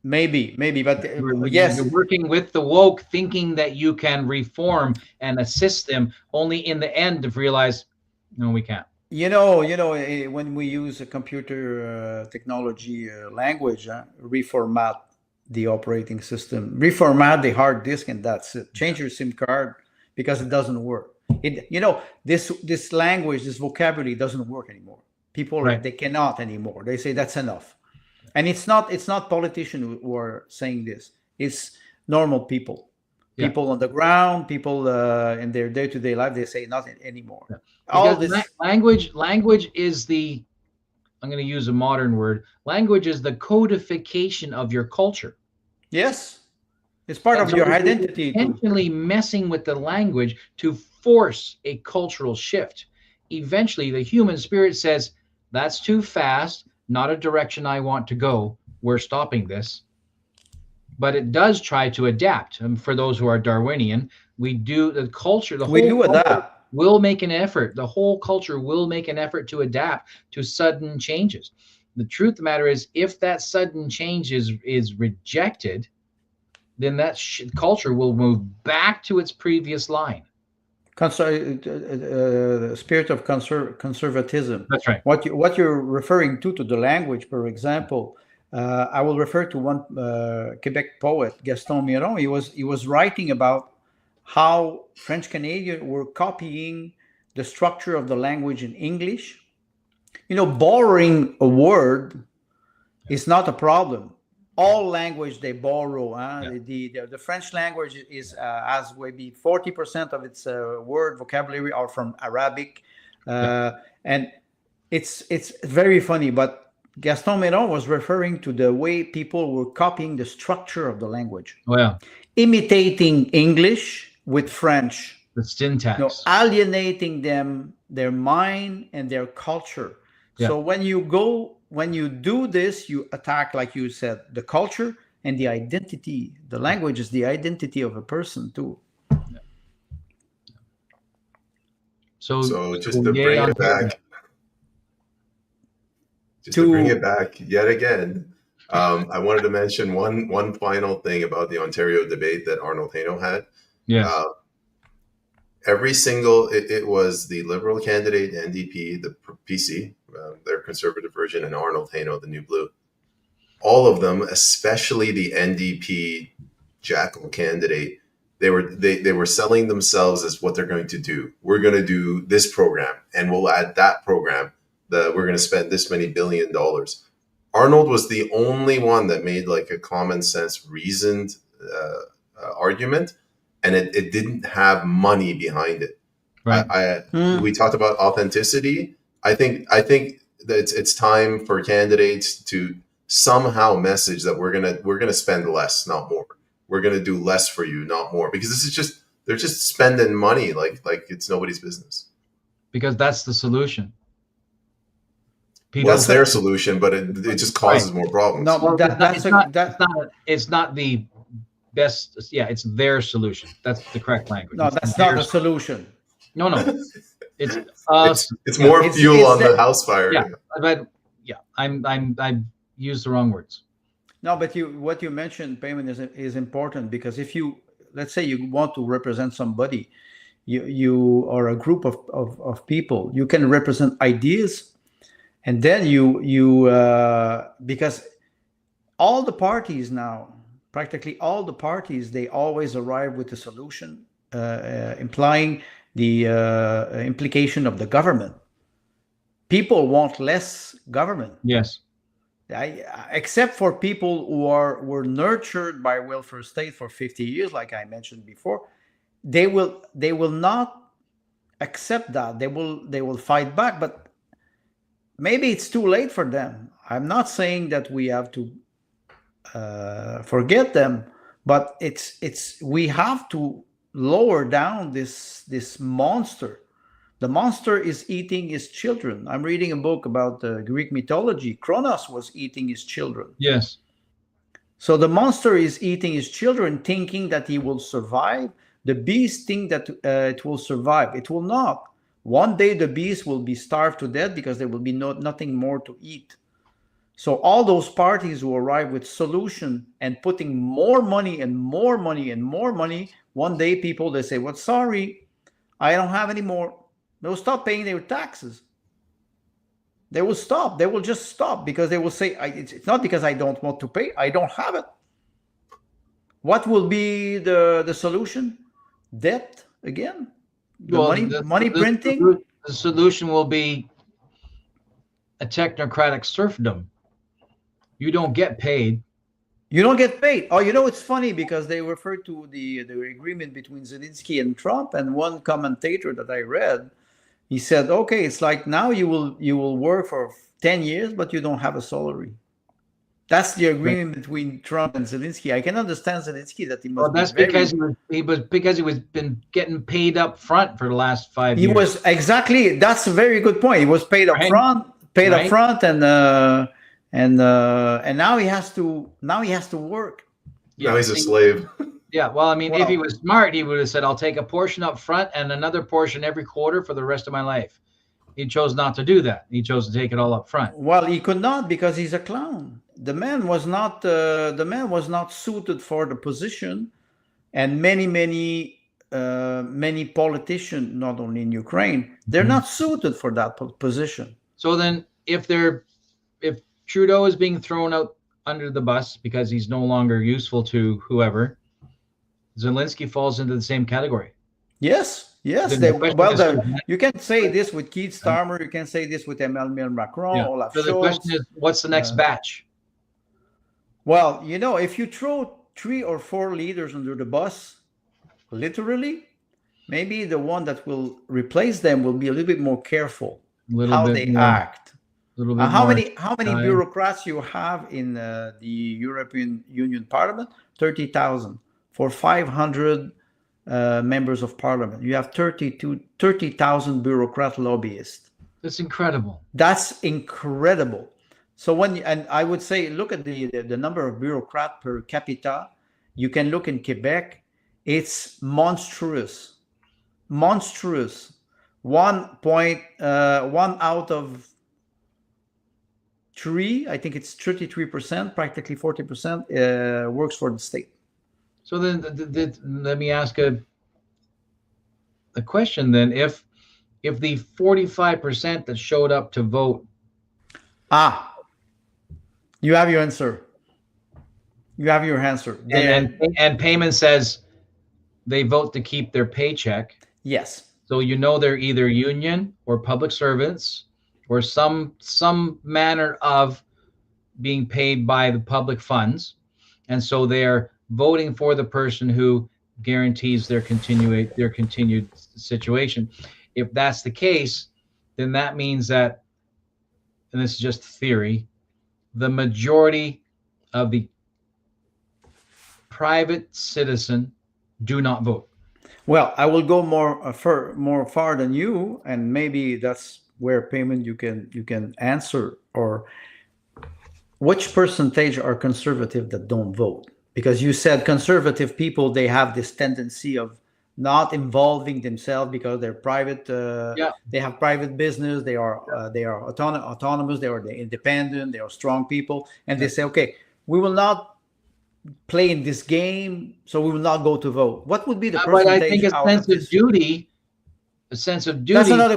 Maybe, but yes, you're working with the woke, thinking that you can reform and assist them, only in the end to realize, no, we can't. When we use a computer technology language, reformat the operating system, reformat the hard disk, and that's it. Change your SIM card because it doesn't work. This language, this vocabulary doesn't work anymore. People they cannot anymore. They say that's enough. And it's not politicians who are saying this. It's normal people. Yeah. People on the ground, people in their day-to-day life, they say nothing anymore. Yeah. All this language is the, I'm going to use a modern word, language is the codification of your culture. Yes. It's part of your identity. Intentionally messing with the language to force a cultural shift. Eventually, the human spirit says, that's too fast. Not a direction I want to go. We're stopping this. But it does try to adapt. And for those who are Darwinian, we do the culture. Will make an effort. The whole culture will make an effort to adapt to sudden changes. The truth of the matter is, if that sudden change is rejected, then that culture will move back to its previous line. Spirit of conservatism. That's right. What you're referring to the language, for example, I will refer to one Quebec poet, Gaston Miron. He was writing about how French Canadians were copying the structure of the language in English. Borrowing a word is not a problem. All language they borrow. The French language has maybe 40% of its word vocabulary are from Arabic, and it's very funny. But Gaston Meron was referring to the way people were copying the structure of the language, imitating English with French, the syntax, alienating their mind and their culture. So when you do this, you attack, like you said, the culture and the identity. The language is the identity of a person too. So just to bring it back, yet again, I wanted to mention one final thing about the Ontario debate that Arnold Hainaut had. Yeah. Every single, it was the Liberal candidate, NDP, the PC, their conservative version, and Arnold Hainaut, the New Blue. All of them, especially the NDP Jackal candidate, they were selling themselves as what they're going to do. We're going to do this program, and we'll add that program. We're going to spend this many $1 billion. Arnold was the only one that made like a common sense, reasoned argument. And it didn't have money behind it. Right. We talked about authenticity. I think that it's time for candidates to somehow message that we're gonna spend less, not more. We're gonna do less for you, not more. Because this is they're just spending money like it's nobody's business. Because that's the solution. That's their solution, but it just causes more problems. No, it's not the best. Yeah, it's their solution. That's the correct language. No, that's not the solution. No, it's us. It's more fuel on the house fire. Yeah, but I used the wrong words. No, but what you mentioned, Payman, is important, because if let's say you want to represent somebody, you are a group of people, you can represent ideas, and then because all the parties now, practically all the parties, they always arrive with a solution, implying the implication of the government. People want less government. Yes. Except for people who were nurtured by welfare state for 50 years, like I mentioned before, they will not accept that. They will fight back, but maybe it's too late for them. I'm not saying that we have to forget them, but we have to lower down this monster. The monster is eating his children. I'm reading a book about the Greek mythology. Kronos was eating his children. Yes. So the monster is eating his children, thinking that he will survive. The beast thinks that it will survive. It will not. One day the beast will be starved to death because there will be nothing more to eat. So all those parties who arrive with solution and putting more money and more money and more money, one day people, they say, well, sorry, I don't have any more. They'll stop paying their taxes. They will stop. They will just stop, because they will say, it's not because I don't want to pay. I don't have it. What will be the solution? Debt again? Money printing? The solution will be a technocratic serfdom. You don't get paid. You don't get paid. Oh, it's funny, because they refer to the agreement between Zelensky and Trump, and one commentator that I read, he said, okay, it's like now you will work for 10 years, but you don't have a salary. That's the agreement between Trump and Zelensky. I can understand Zelensky that he must. Well, that's because he was been getting paid up front for the last 5 years. He was exactly. That's a very good point. He was paid up front, and now he has to work. Yeah, now he's a slave. Yeah, well, I mean, if he was smart, he would have said, I'll take a portion up front and another portion every quarter for the rest of my life. He chose not to do that. He chose to take it all up front. Well, he could not, because he's a clown. The man was not suited for the position, and many politicians, not only in Ukraine, they're not suited for that position. So then, if Trudeau is being thrown out under the bus because he's no longer useful to whoever, Zelensky falls into the same category. Yes, yes. Then They, the question well, is, you can say this with Keith Starmer. You can say this with Emmanuel Macron, yeah. Olaf So the question Scholz. is, what's the next batch? Well, if you throw 3 or 4 leaders under the bus, literally, maybe the one that will replace them will be a little bit more careful A little how bit they more, act. a little bit How more. many bureaucrats you have in the European Union Parliament? 30,000 for 500 members of Parliament. You have 30,000 bureaucrat lobbyists. That's incredible. That's incredible. So and I would say, look at the number of bureaucrats per capita. You can look in Quebec. It's monstrous. 1 out of 3, I think it's 33%, practically 40%, works for the state. So then, let me ask a question then. If the 45% that showed up to vote, you have your answer. You have your answer. And Payman says they vote to keep their paycheck. Yes. So they're either union or public servants or some manner of being paid by the public funds, and so they're voting for the person who guarantees their continued situation. If that's the case, then that means that, and this is just theory, the majority of the private citizen do not vote. Well, I will go more far than you, and maybe that's where Payman you can answer, or which percentage are conservative that don't vote? Because you said conservative people, they have this tendency of not involving themselves because they're private. They have private business. They are autonomous. They are independent. They are strong people, and they say, okay, we will not play in this game, so we will not go to vote. What would be the percentage? But I think a sense of duty. That's another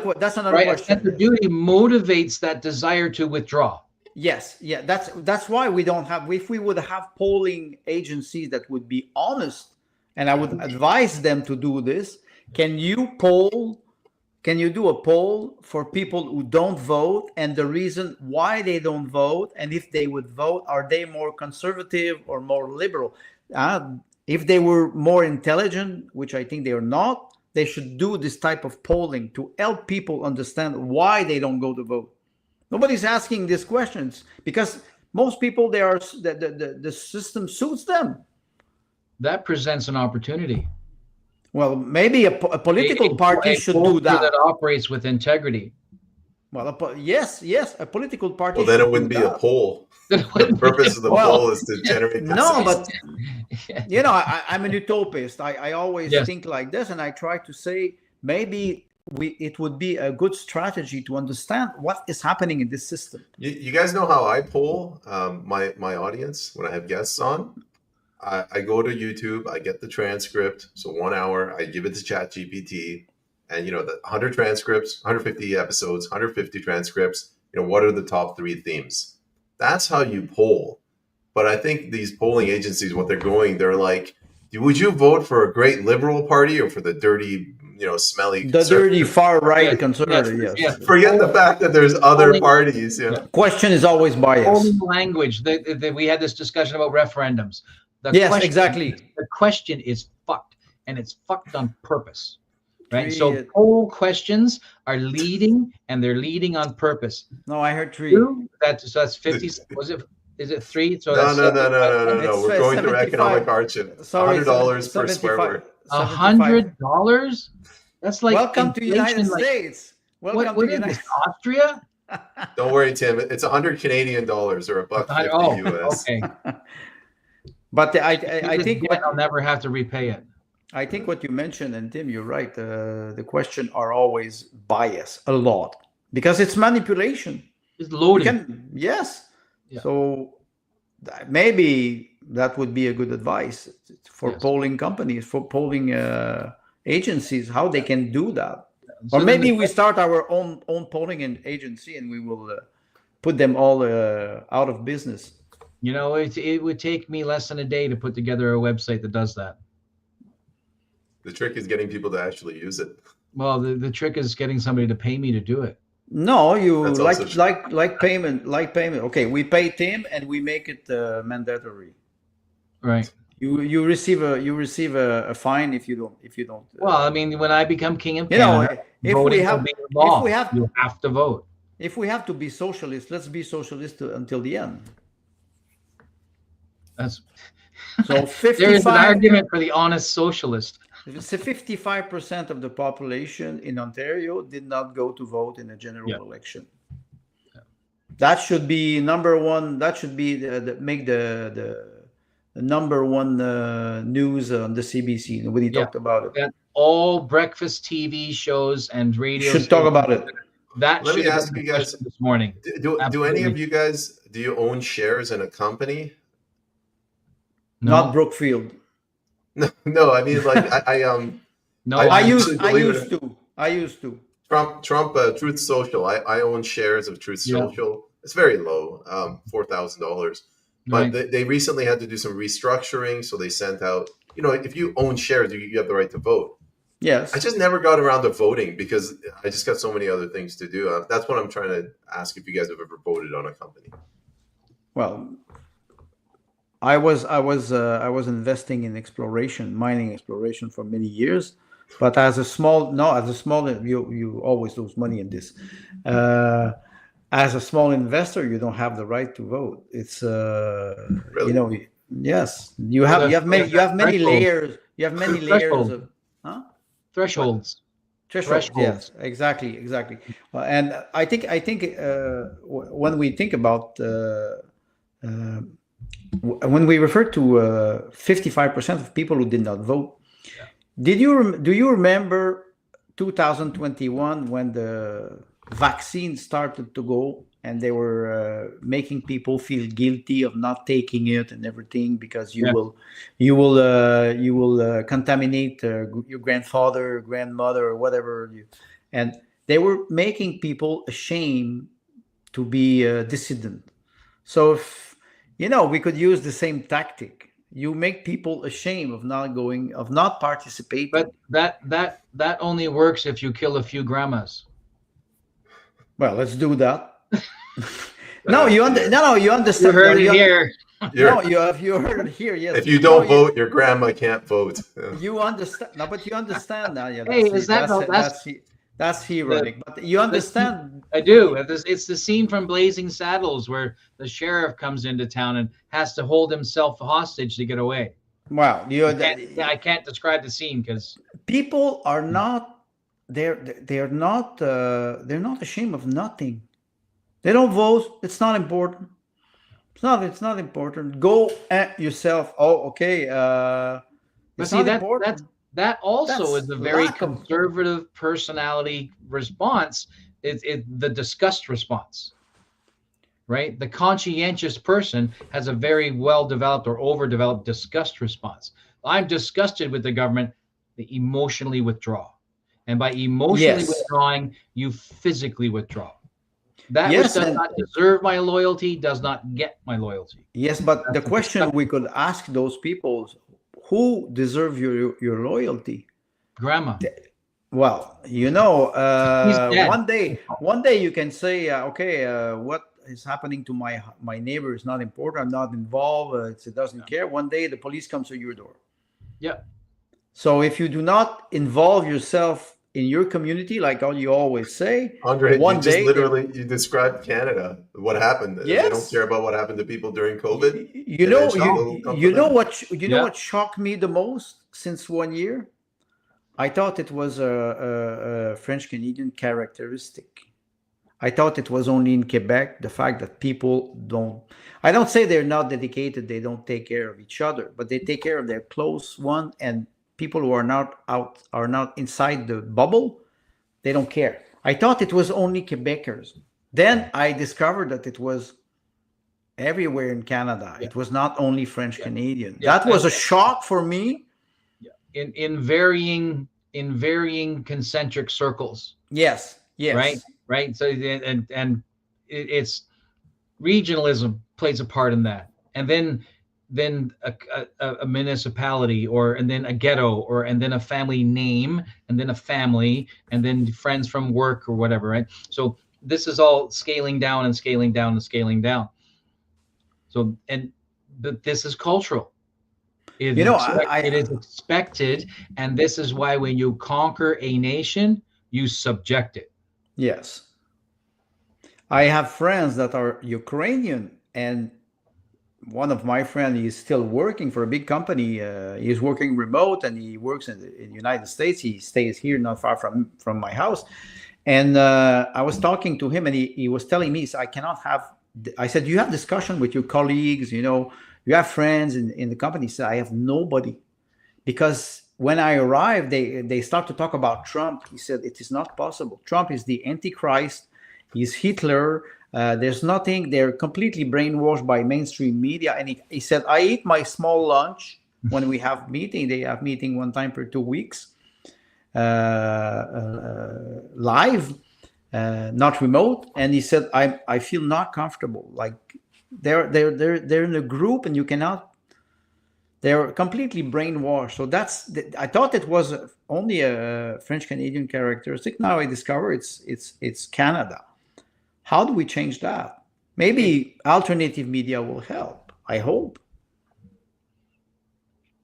right? question. A sense of duty motivates that desire to withdraw. Yes, yeah, that's why we don't have. If we would have polling agencies that would be honest, and I would advise them to do this. Can you do a poll for people who don't vote and the reason why they don't vote, and if they would vote, are they more conservative or more liberal? If they were more intelligent, which I think they are not, they should do this type of polling to help people understand why they don't go to vote. Nobody's asking these questions because most people, the system suits them. That presents an opportunity. Well, maybe a political party should do that. That operates with integrity. Well, yes, a political party. Well, then it wouldn't be a poll. The purpose of the poll is to generate. No, but I'm an utopist. I always think like this, and I try to say maybe it would be a good strategy to understand what is happening in this system. You guys know how I poll my audience when I have guests on? I go to YouTube, I get the transcript, so 1 hour, I give it to ChatGPT, and the 100 transcripts, 150 episodes, 150 transcripts, what are the top 3 themes? That's how you poll. But I think these polling agencies, they're like, would you vote for a great liberal party or for the dirty, smelly, the dirty far right conservative? Yes. Forget the fact that there's other parties. Question is always biased. Polling language. We had this discussion about referendums. Exactly. The question is fucked, and it's fucked on purpose, right? So poll questions are leading, and they're leading on purpose. No, I heard 3. So that's 50. Is it 3? So no. We're going through economic hardship. $100 per square word. $100? That's like welcome to the United States. Welcome to United Austria. Don't worry, Tim. It's 100 Canadian dollars or $1.50 US. Okay. But I think I'll never have to repay it. I think what you mentioned, and Tim, you're right. The questions are always biased a lot because it's manipulation. It's loading. Yes. Yeah. So maybe that would be a good advice for polling companies, for polling agencies, how they can do that. So or maybe we start our own polling agency and we will put them all out of business. It would take me less than a day to put together a website that does that. The trick is getting people to actually use it. Well, the trick is getting somebody to pay me to do it. No, you That's also like payment. Okay, we pay Tim and we make it mandatory. Right. You receive a fine if you don't. Well, I mean, when I become king of You know, Canada, if voting we have- will be the law. if we have- you have to vote. If we have to be socialist, let's be socialist until the end. That's So there is an 55. argument for the honest socialist. So 55% of the population in Ontario did not go to vote in a general Yeah. election. That should be number one. That should be make the number one news on the CBC. Nobody Yeah. talked about it. That all breakfast TV shows and radio Should talk about it. That Let me should have ask been you the guys, question this morning. do any Absolutely. of you guys, do you own shares in a company? No, Not Brookfield. No, I mean, like, no. I I actually used believe I used to. Trump, Truth Social. I own shares of Truth Yeah. Social. It's very low, $4,000. But Right. they recently had to do some restructuring, so they sent out. You know, if you own shares, you have the right to vote. Yes. I just never got around to voting because I just got so many other things to do. That's what I'm trying to ask if you guys have ever voted on a company. Well, I was investing in mining exploration for many years, but as a small you always lose money in this. As a small investor, you don't have the right to vote. It's Really? you know, yes, you have many Thresholds. layers. You have many layers Threshold. of Thresholds. thresholds. Thresholds. Yes, exactly. And I think when we think about when we refer to 55% of people who did not vote, do you remember 2021 when the vaccine started to go and they were making people feel guilty of not taking it and everything because you will contaminate your grandfather, grandmother, or whatever and they were making people ashamed to be a dissident. So if we could use the same tactic. You make people ashamed of not participating. But that only works if you kill a few grandmas. Well, let's do that. You understand. You heard it here. You heard it here. Yes. If you don't vote, your grandma can't vote. Yeah. You understand. No, but you understand now. Yeah, Hey, is that's ironic. But you understand. I do. It's the scene from Blazing Saddles where the sheriff comes into town and has to hold himself hostage to get away. Wow. I can't describe the scene because people are not. They're not ashamed of nothing. They don't vote. It's not important. It's not important. Go at yourself. Oh, okay. but see that also is a very lack of- conservative personality response. It's the disgust response, right? The conscientious person has a very well-developed or overdeveloped disgust response. I'm disgusted with the government. They emotionally withdraw, and by emotionally withdrawing, you physically withdraw. That which does not deserve my loyalty does not get my loyalty. Yes, but the question we could ask those people: who deserve your loyalty? Grandma. Well, one day you can say, what is happening to my neighbor is not important. I'm not involved. It doesn't care. One day the police comes to your door. Yeah. So if you do not involve yourself in your community, like you always say, Andre, one day you described Canada. What happened? Yes. They don't care about what happened to people during COVID. You know what shocked me the most since 1 year? I thought it was a French Canadian characteristic. I thought it was only in Quebec, the fact that people I don't say they're not dedicated, they don't take care of each other, but they take care of their close one, and people who are not inside the bubble, they don't care. I thought it was only Quebecers. Then I discovered that it was everywhere in Canada. It was not only French Canadian. That was a shock for me. In varying concentric circles. Yes. Right. So it's regionalism plays a part in that, and then then a municipality, and then a ghetto, and then a family name, and then a family, and then friends from work or whatever, right? So this is all scaling down and scaling down and scaling down. So, but this is cultural. It is expected, and this is why when you conquer a nation, you subject it. Yes. I have friends that are Ukrainian, and one of my friends is still working for a big company. He's working remote, and he works in the United States. He stays here, not far from my house. And I was talking to him, and he was telling me, so I said, you have discussion with your colleagues, you have friends in the company. He said, I have nobody. Because when I arrived, they start to talk about Trump. He said, it is not possible. Trump is the Antichrist. He's Hitler. There's nothing. They're completely brainwashed by mainstream media. And he said, I eat my small lunch when we have meeting. They have meeting one time per 2 weeks, live, not remote. And he said, I feel not comfortable. Like they're in a group, and you cannot. They're completely brainwashed. So I thought it was only a French Canadian characteristic. Now I discover it's Canada. How do we change that? Maybe alternative media will help. I hope.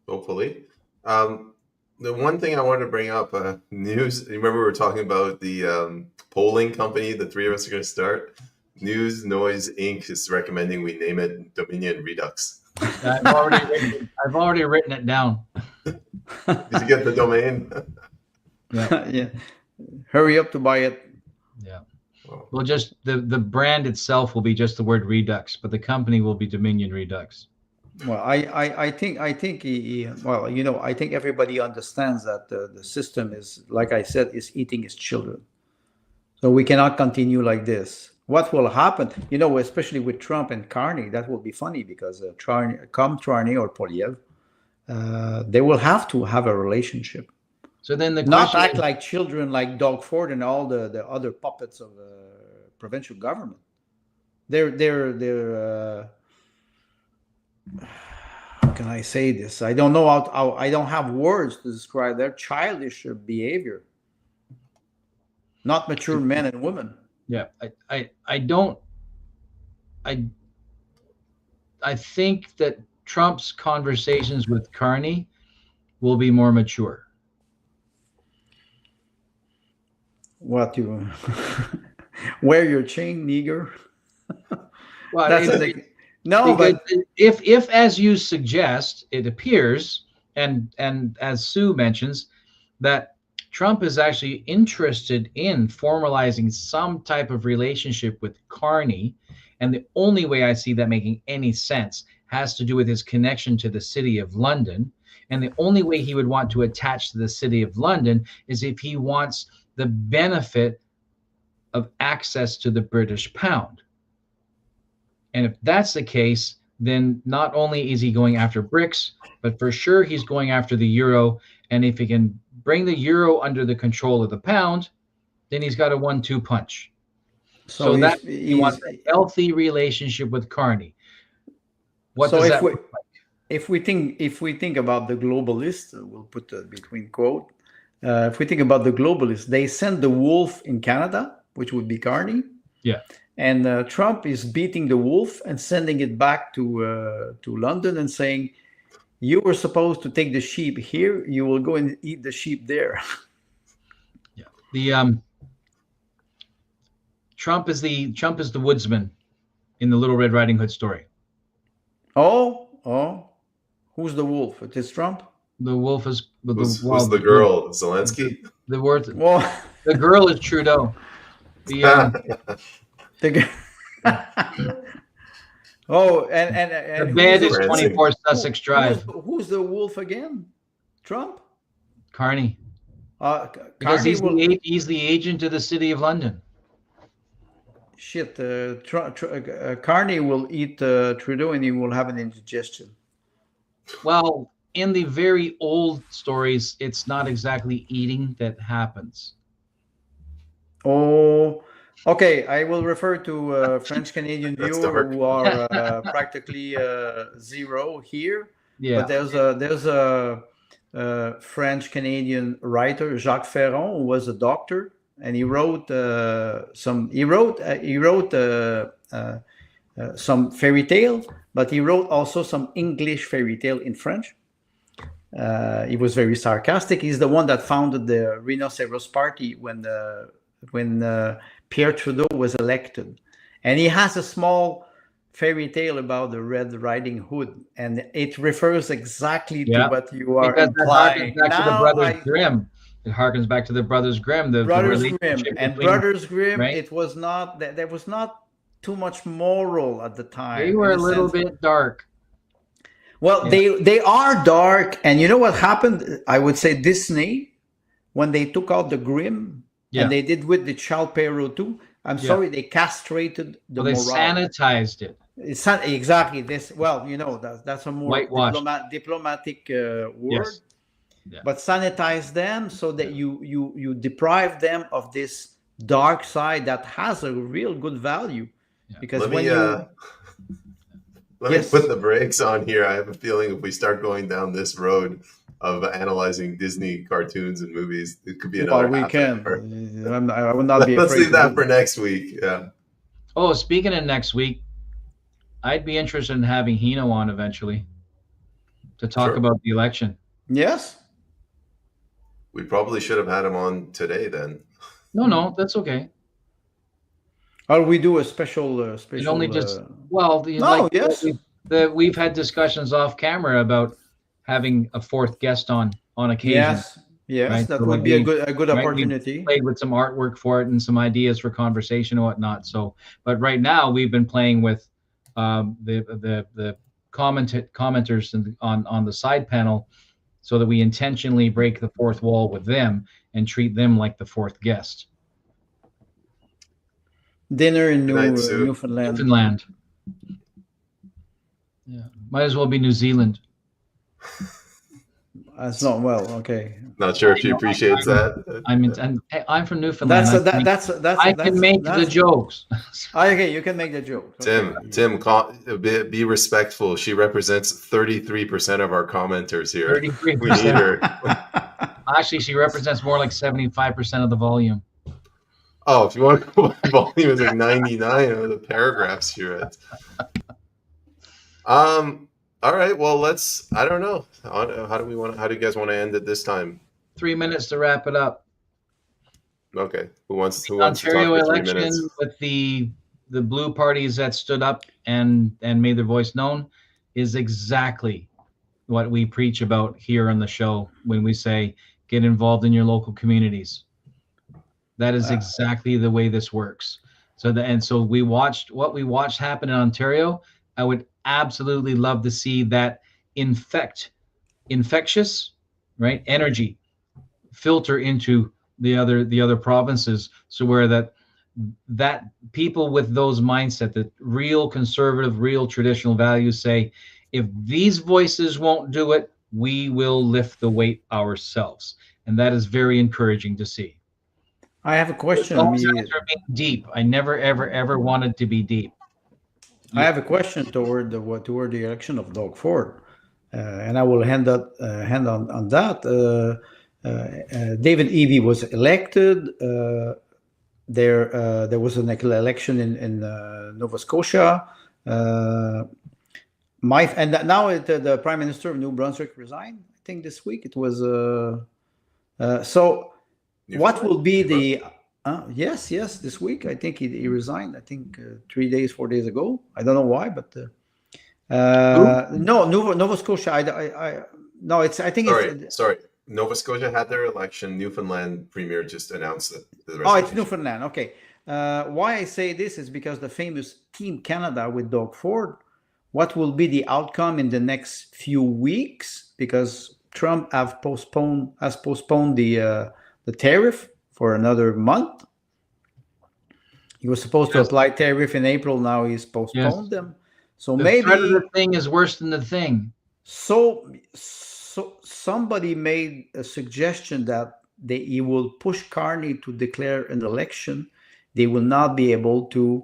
Hopefully. The one thing I wanted to bring up, news. You remember we were talking about the polling company the three of us are going to start? News Noise Inc. is recommending we name it Dominion Redux. I've already written it down. Did you get the domain? Yeah. Yeah. Hurry up to buy it. Yeah. Well, just the brand itself will be just the word Redux, but the company will be Dominion Redux. Well, I think I think everybody understands that the system is, like I said, is eating its children. So we cannot continue like this. What will happen, especially with Trump and Carney, that will be funny, because Carney or Polyev, they will have to have a relationship. So then not act like children, like Doug Ford and all the other puppets of provincial government. They're how can I say this? I don't know how I don't have words to describe their childish behavior. Not mature men and women. Yeah, I think that Trump's conversations with Carney will be more mature. What you wear your chain, nigger? Well, but if as you suggest, it appears, and as Sue mentions, that Trump is actually interested in formalizing some type of relationship with Carney, and the only way I see that making any sense has to do with his connection to the City of London, and the only way he would want to attach to the City of London is if he wants the benefit of access to the British pound. And if that's the case, then not only is he going after BRICS, but for sure he's going after the euro. And if he can bring the euro under the control of the pound, then he's got a 1-2 punch. So that he wants a healthy relationship with Carney. What does that look like? If we think about the globalists, we'll put between quote. If we think about the globalists, they send the wolf in Canada, which would be Carney. Yeah. And Trump is beating the wolf and sending it back to London and saying, you were supposed to take the sheep here. You will go and eat the sheep there. Yeah. The Trump is the woodsman in the Little Red Riding Hood story. Oh, who's the wolf? It is Trump. The wolf is who's the girl? Zelensky. The girl is Trudeau. Oh, and the bed is 24 Sussex Drive. Who's the wolf again? Trump? Carney. Because he's the agent of the City of London. Shit, Carney will eat Trudeau and he will have an indigestion. Well, in the very old stories, it's not exactly eating that happens. Oh, Okay, I will refer to French Canadian That's viewer dark. who are practically zero here. Yeah. But there's a French Canadian writer, Jacques Ferron, who was a doctor, and he wrote some fairy tale, but he wrote also some English fairy tale in French. He was very sarcastic. He's the one that founded the Rhinoceros Party when Pierre Trudeau was elected, and he has a small fairy tale about the Red Riding Hood, and it refers exactly to Yeah. what you are Because that implying. harkens back to the Brothers Grimm. It harkens back to the Brothers Grimm. The Brothers Grimm relationship and between- Brothers Grimm. right? It was not there was not too much moral at the time. They were a in little sense. bit dark. Well, they are dark, and you know what happened? I would say Disney, when they took out the Grimm, Yeah. and they did with the Charles Perrault too. I'm sorry, they castrated the Well, they morale. sanitized it. It's not exactly this. Well, you know that's a more Whitewashed. diplomatic word. Yes. Yeah. But sanitize them so that you deprive them of this dark side that has a real good value. Yeah. Because Let when me you let Yes. me put the brakes on here. I have a feeling if we start going down this road of analyzing Disney cartoons and movies, it could be another we half can. hour. I will not be Let's afraid. leave to that do for next week. Yeah. Oh, speaking of next week, I'd be interested in having Hino on eventually to talk Sure. about the election. Yes. We probably should have had him on today then. No, that's okay. Or we do a special. It only just No, yes. we've had discussions off camera about having a fourth guest on occasion. Yes, Right, that so would like be a we- good right, we opportunity. Played with some artwork for it and some ideas for conversation and whatnot. So, but right now we've been playing with the commenters on the side panel, so that we intentionally break the fourth wall with them and treat them like the fourth guest. Dinner in Good night, Sue. Newfoundland. Newfoundland. Yeah, might as well be New Zealand. That's not well. Okay. Not sure if she appreciates that. I'm from Newfoundland. I can make the jokes. Okay, you can make the joke. Tim, be respectful. She represents 33% of our commenters here. 33%. We need her. Actually, she represents more like 75% of the volume. Oh, if you want to go by volume, it's like 99 of the paragraphs she read. All right. Well, I don't know. How do you guys want to end it this time? 3 minutes to wrap it up. Okay. Who wants to Ontario talk for 3 election minutes? with the blue parties that stood up and made their voice known is exactly what we preach about here on the show when we say get involved in your local communities. That is exactly the way this works. So we watched happen in Ontario. I would absolutely love to see that infectious, right, energy filter into the other provinces, so where that people with those mindset, that real conservative, real traditional values say, if these voices won't do it, we will lift the weight ourselves. And that is very encouraging to see. I have a question. Being deep. I never, ever wanted to be deep. I have a question toward the election of Doug Ford, and I will hand on that. David Eby was elected. There was an election in Nova Scotia. Now the Prime Minister of New Brunswick resigned. I think this week it was. So, what will be the? Yes, this week I think he resigned. I think 4 days ago. I don't know why, but no, Nova Scotia. No, it's. I think Sorry. Nova Scotia had their election. Newfoundland Premier just announced it. It's Newfoundland. Okay. Why I say this is because the famous Team Canada with Doug Ford. What will be the outcome in the next few weeks? Because Trump has postponed the tariff for another month. He was supposed to apply tariff in April. Now he's postponed them. So maybe the thing is worse than the thing. So somebody made a suggestion that he will push Carney to declare an election they will not be able to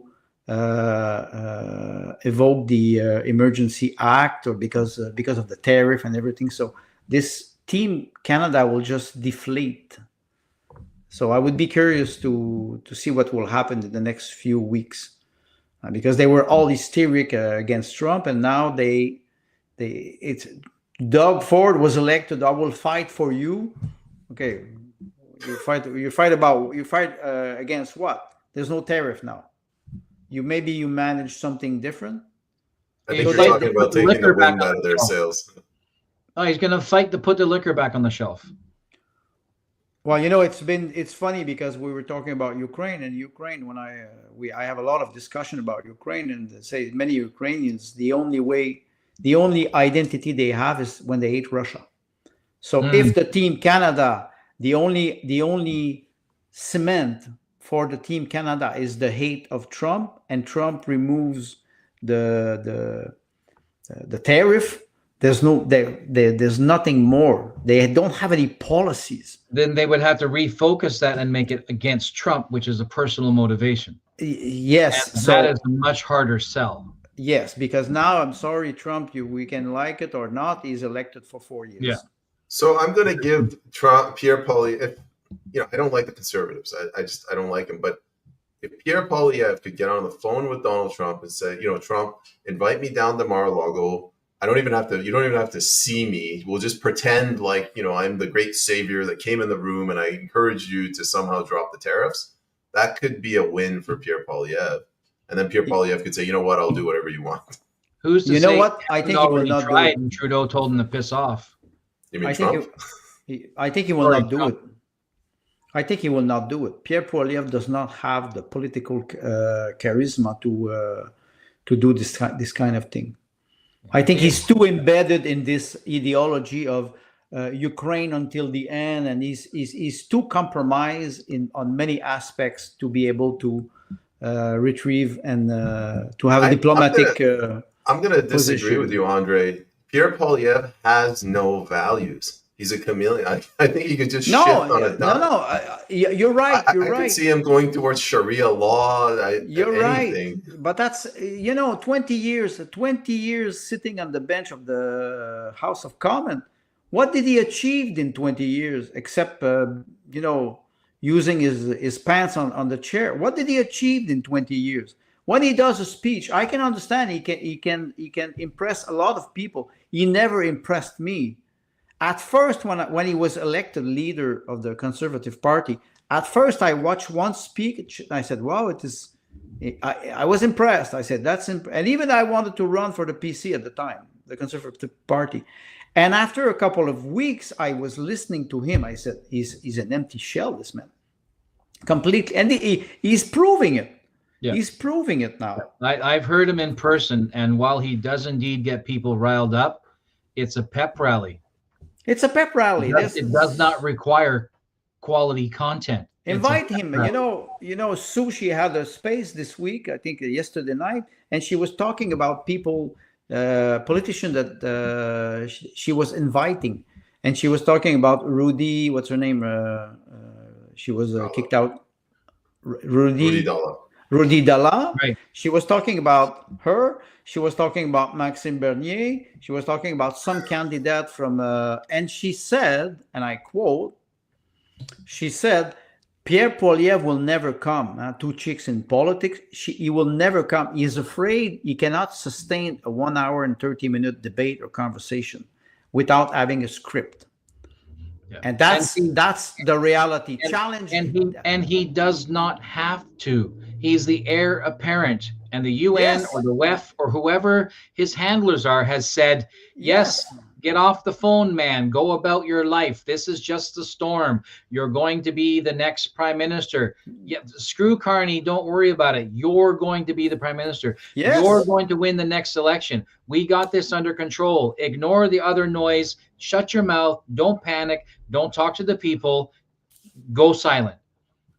evoke the Emergency Act, or because of the tariff and everything. So this Team Canada will just deflate. So I would be curious to see what will happen in the next few weeks, because they were all hysteric against Trump, and now it's Doug Ford was elected. I will fight for you. Okay, you fight against what? There's no tariff now. You manage something different. I think you're talking about taking the wind out of their sails. Oh, he's going to fight to put the liquor back on the shelf. Well, it's funny because we were talking about Ukraine, and Ukraine, when I have a lot of discussion about Ukraine, and say many Ukrainians, the only identity they have is when they hate Russia. So if the Team Canada, the only cement for the Team Canada is the hate of Trump, and Trump removes the tariff, there's nothing more. They don't have any policies. Then they would have to refocus that and make it against Trump, which is a personal motivation. Yes, and that is a much harder sell. Yes, because now, I'm sorry, Trump, we can like it or not, he's elected for 4 years. Yeah. So I'm going to give Pierre Poilievre, I don't like the Conservatives. I don't like him. But if Pierre Poilievre could get on the phone with Donald Trump and say, Trump, invite me down to Mar-a-Lago. You don't even have to see me. We'll just pretend like, I'm the great savior that came in the room and I encourage you to somehow drop the tariffs. That could be a win for Pierre Poilievre. And then Pierre Poilievre could say, you know what, I'll do whatever you want. Who's to say what? I think he will not do it. And Trudeau told him to piss off. You mean Trump? I think he will not do it. I think he will not do it. Pierre Poilievre does not have the political charisma to do this kind of thing. I think he's too embedded in this ideology of Ukraine until the end, and he's too compromised on many aspects to be able to retrieve and to have a diplomatic. I'm going to disagree with you, Andre. Pierre Poilievre has no values. He's a chameleon. I think he could just shift on a dime. You're right. I can see him going towards Sharia law. You're right. But that's 20 years sitting on the bench of the House of Commons. What did he achieve in 20 years except using his pants on the chair? What did he achieve in 20 years? When he does a speech, I can understand he can impress a lot of people. He never impressed me. At first, when he was elected leader of the Conservative Party, at first I watched one speech. I said, "Wow, it is." I was impressed. I said, "That's," and even I wanted to run for the PC at the time, the Conservative Party. And after a couple of weeks, I was listening to him. I said, "He's an empty shell, this man, completely." And he's proving it. Yeah. He's proving it now. I've heard him in person, and while he does indeed get people riled up, it's a pep rally. It's a pep rally. It does not require quality content. Invite him. Sushi had a space this week, I think yesterday night, and she was talking about people, politicians that she was inviting, and she was talking about Rudy. What's her name? She was kicked out. Rudy Dalla. Right. She was talking about her. She was talking about Maxime Bernier. She was talking about some candidate from, and she said, and I quote, she said, Pierre Poilievre will never come. Two chicks in politics. He will never come. He is afraid he cannot sustain a 1 hour and 30-minute debate or conversation without having a script. Yeah. And that's the reality. Challenge. And he does not have to. He's the heir apparent. And the UN or the WEF or whoever his handlers are has said, yes, get off the phone, man. Go about your life. This is just a storm. You're going to be the next prime minister. Yeah, screw Carney. Don't worry about it. You're going to be the prime minister. Yes. You're going to win the next election. We got this under control. Ignore the other noise. Shut your mouth. Don't panic. Don't talk to the people. Go silent.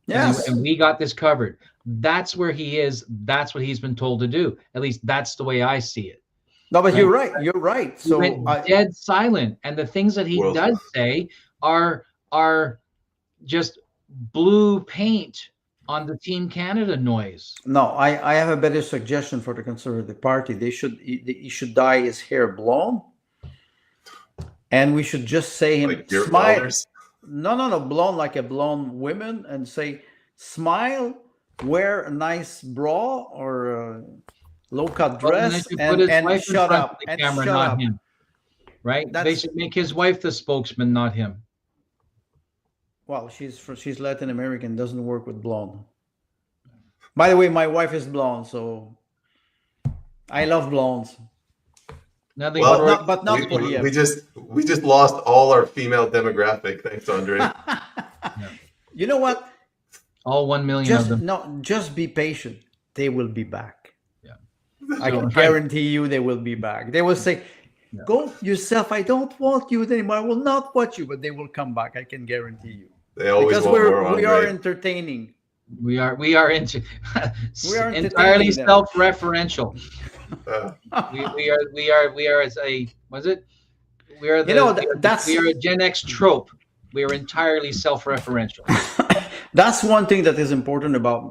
Yes. And we got this covered. That's where he is. That's what he's been told to do. At least that's the way I see it. No, but you're right. You're right. So he went dead silent, and the things that he does say are just blue paint on the Team Canada noise. No, I have a better suggestion for the Conservative Party. He should dye his hair blonde, and we should just say him Like your smile. fathers? No, blonde like a blonde woman, and say smile, wear a nice bra or a low-cut Well, then dress, they should put his and wife in shut front up. of the And camera, shut not up. him. Right? They That's- should make his wife the spokesman, not him. Well, she's Latin American, doesn't work with blonde. By the way, my wife is blonde, so I love blondes. Nothing Well, for- But not for him. we just lost all our female demographic. Thanks, Andre. You know what? all 1 million of them. Just be patient. They will be back. Yeah. I can guarantee you they will be back. They will say, go yourself. I don't want you anymore. I will not watch you, but they will come back. I can guarantee you. They always Because want more, we are Andre. entertaining. We are into We are entirely entertaining them. self-referential. Uh, We are as a was it? We are the, that's we are a Gen X trope. We are entirely self-referential. That's one thing that is important about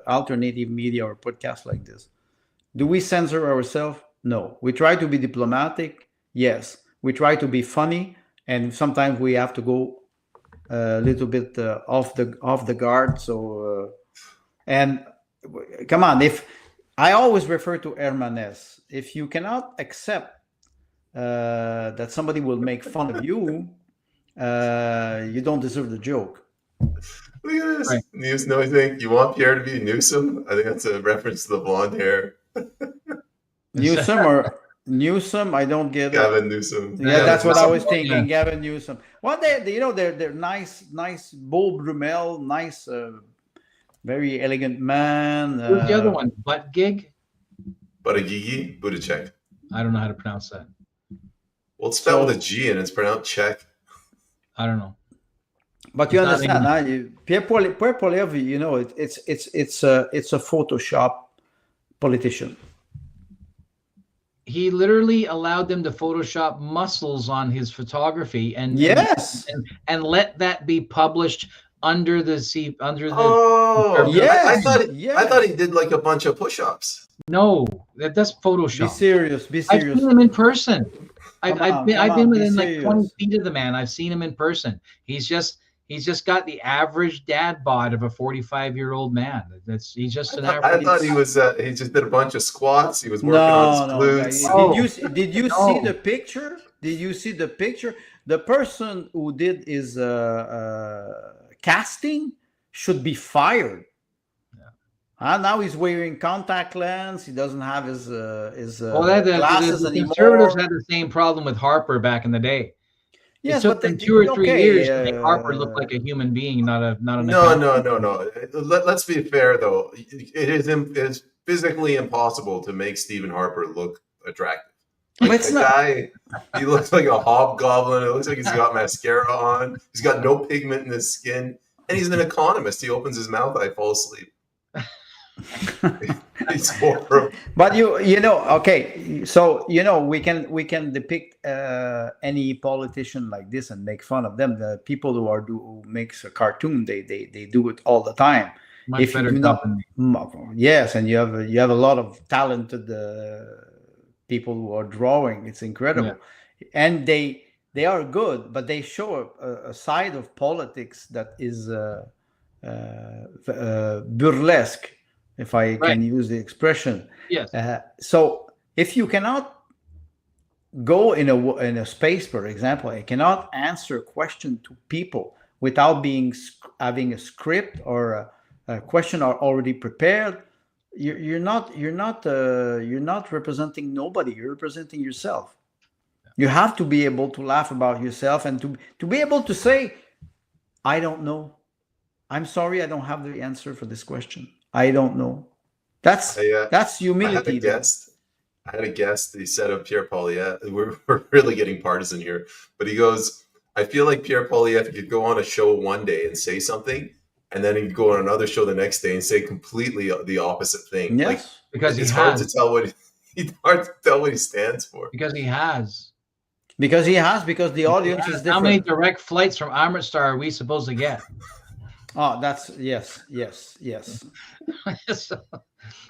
alternative media or podcasts like this. Do we censor ourselves? No. We try to be diplomatic. Yes. We try to be funny, and sometimes we have to go a little bit off the guard. So, and come on, if I always refer to Hermanes, if you cannot accept that somebody will make fun of you, you don't deserve the joke. Look at this. Right. No, I think you want Pierre to be Newsom? I think that's a reference to the blonde hair. Newsom, I don't get it. Gavin Newsom. Yeah, that's what I was thinking. Yeah. Gavin Newsom. Well, they're nice, Beau Brummel, nice, very elegant man. Who's the other one? Butt gig? Buttigieg, Buttigieg. I don't know how to pronounce that. Well, it's spelled with a G and it's pronounced Czech. I don't know. But you It's not understand, English. Pierre Poilievre, it's a Photoshop politician. He literally allowed them to Photoshop muscles on his photography and Yes. and let that be published under the Oh, Yes. I thought Yes. he did like a bunch of push-ups. No, that's Be Photoshop. serious. Be I've serious. seen him in person. I've Come been on, be within like 20 serious. feet of the man. I've seen him in person. He's just got the average dad bod of a 45-year-old man. He's just an I average. thought he was. He just did a bunch of squats. He was working No, on his guys. glutes. Did you No. see the picture? Did you see the picture? The person who did his casting should be fired. Now he's wearing contact lens. He doesn't have his glasses the anymore. Conservatives had the same problem with Harper back in the day. Yes, it took but them 2 or 3 years to make uh, Harper look like a human being, not an No. accountant. Let's be fair, though. It is physically impossible to make Stephen Harper look attractive. But it's The not. guy, he looks like a hobgoblin. It looks like he's got mascara on. He's got no pigment in his skin, and he's an economist. He opens his mouth, I fall asleep. He's horrible. But okay. So we can depict any politician like this and make fun of them. The people who makes a cartoon, they do it all the time. Much If you better do job not- than me. Yes, and you have a lot of talented people who are drawing. It's incredible, and they are good, but they show a side of politics that is burlesque, if I can use the expression. Yes. So if you cannot go in a space, for example, I cannot answer a question to people without having a script or a question are already prepared. You're not representing nobody. You're representing yourself. You have to be able to laugh about yourself and to be able to say, I don't know. I'm sorry, I don't have the answer for this question. I don't know. That's humility. I had a guest. He said of Pierre Poilievre. We're really getting partisan here, but he goes, I feel like Pierre Poilievre could go on a show one day and say something, and then he'd go on another show the next day and say completely the opposite thing. Yes, like, because it's hard to tell what he stands for. Because he has. Because the audience is different. How many direct flights from Amritsar are we supposed to get? Oh, that's yes, yes, yes.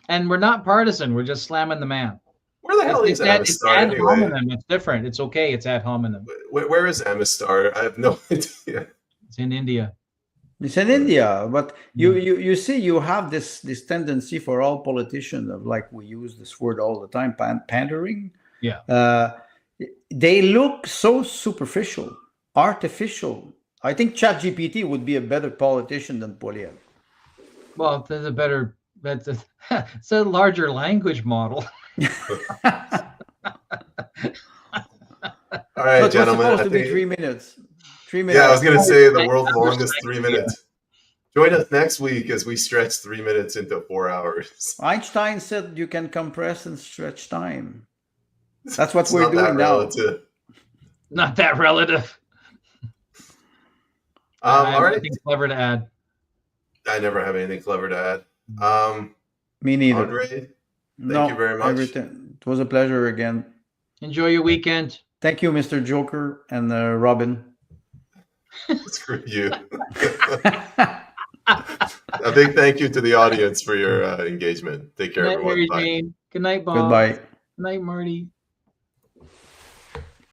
And we're not partisan. We're just slamming the man. Where the hell is It's Amistar ad anyway? hominem. It's different. It's okay. It's ad hominem. Where is Amistar? I have no idea. It's in India. It's in India, but you see, you have this tendency for all politicians of, like, we use this word all the time, pandering. Yeah. They look so superficial, artificial. I think ChatGPT would be a better politician than Poliev. Well, there's a better. It's a larger language model. All right, So it was gentlemen. supposed I to be think- 3 minutes. 3 minutes. Yeah, I was going to say the world's Numbers longest 3 idea. minutes. Join us next week as we stretch 3 minutes into 4 hours. Einstein said you can compress and stretch time. That's what It's we're not that doing now. relative. Not that relative. I All have right. nothing clever to add. I never have anything clever to add. Me neither. Andre, thank you very much. Everything. It was a pleasure again. Enjoy your weekend. Thank you, Mr. Joker and Robin. Screw you. A big thank you to the audience for your engagement. Take care, Good night, everyone. Mary Bye. Jane. Good night, Bob. Goodbye. Good night, Marty.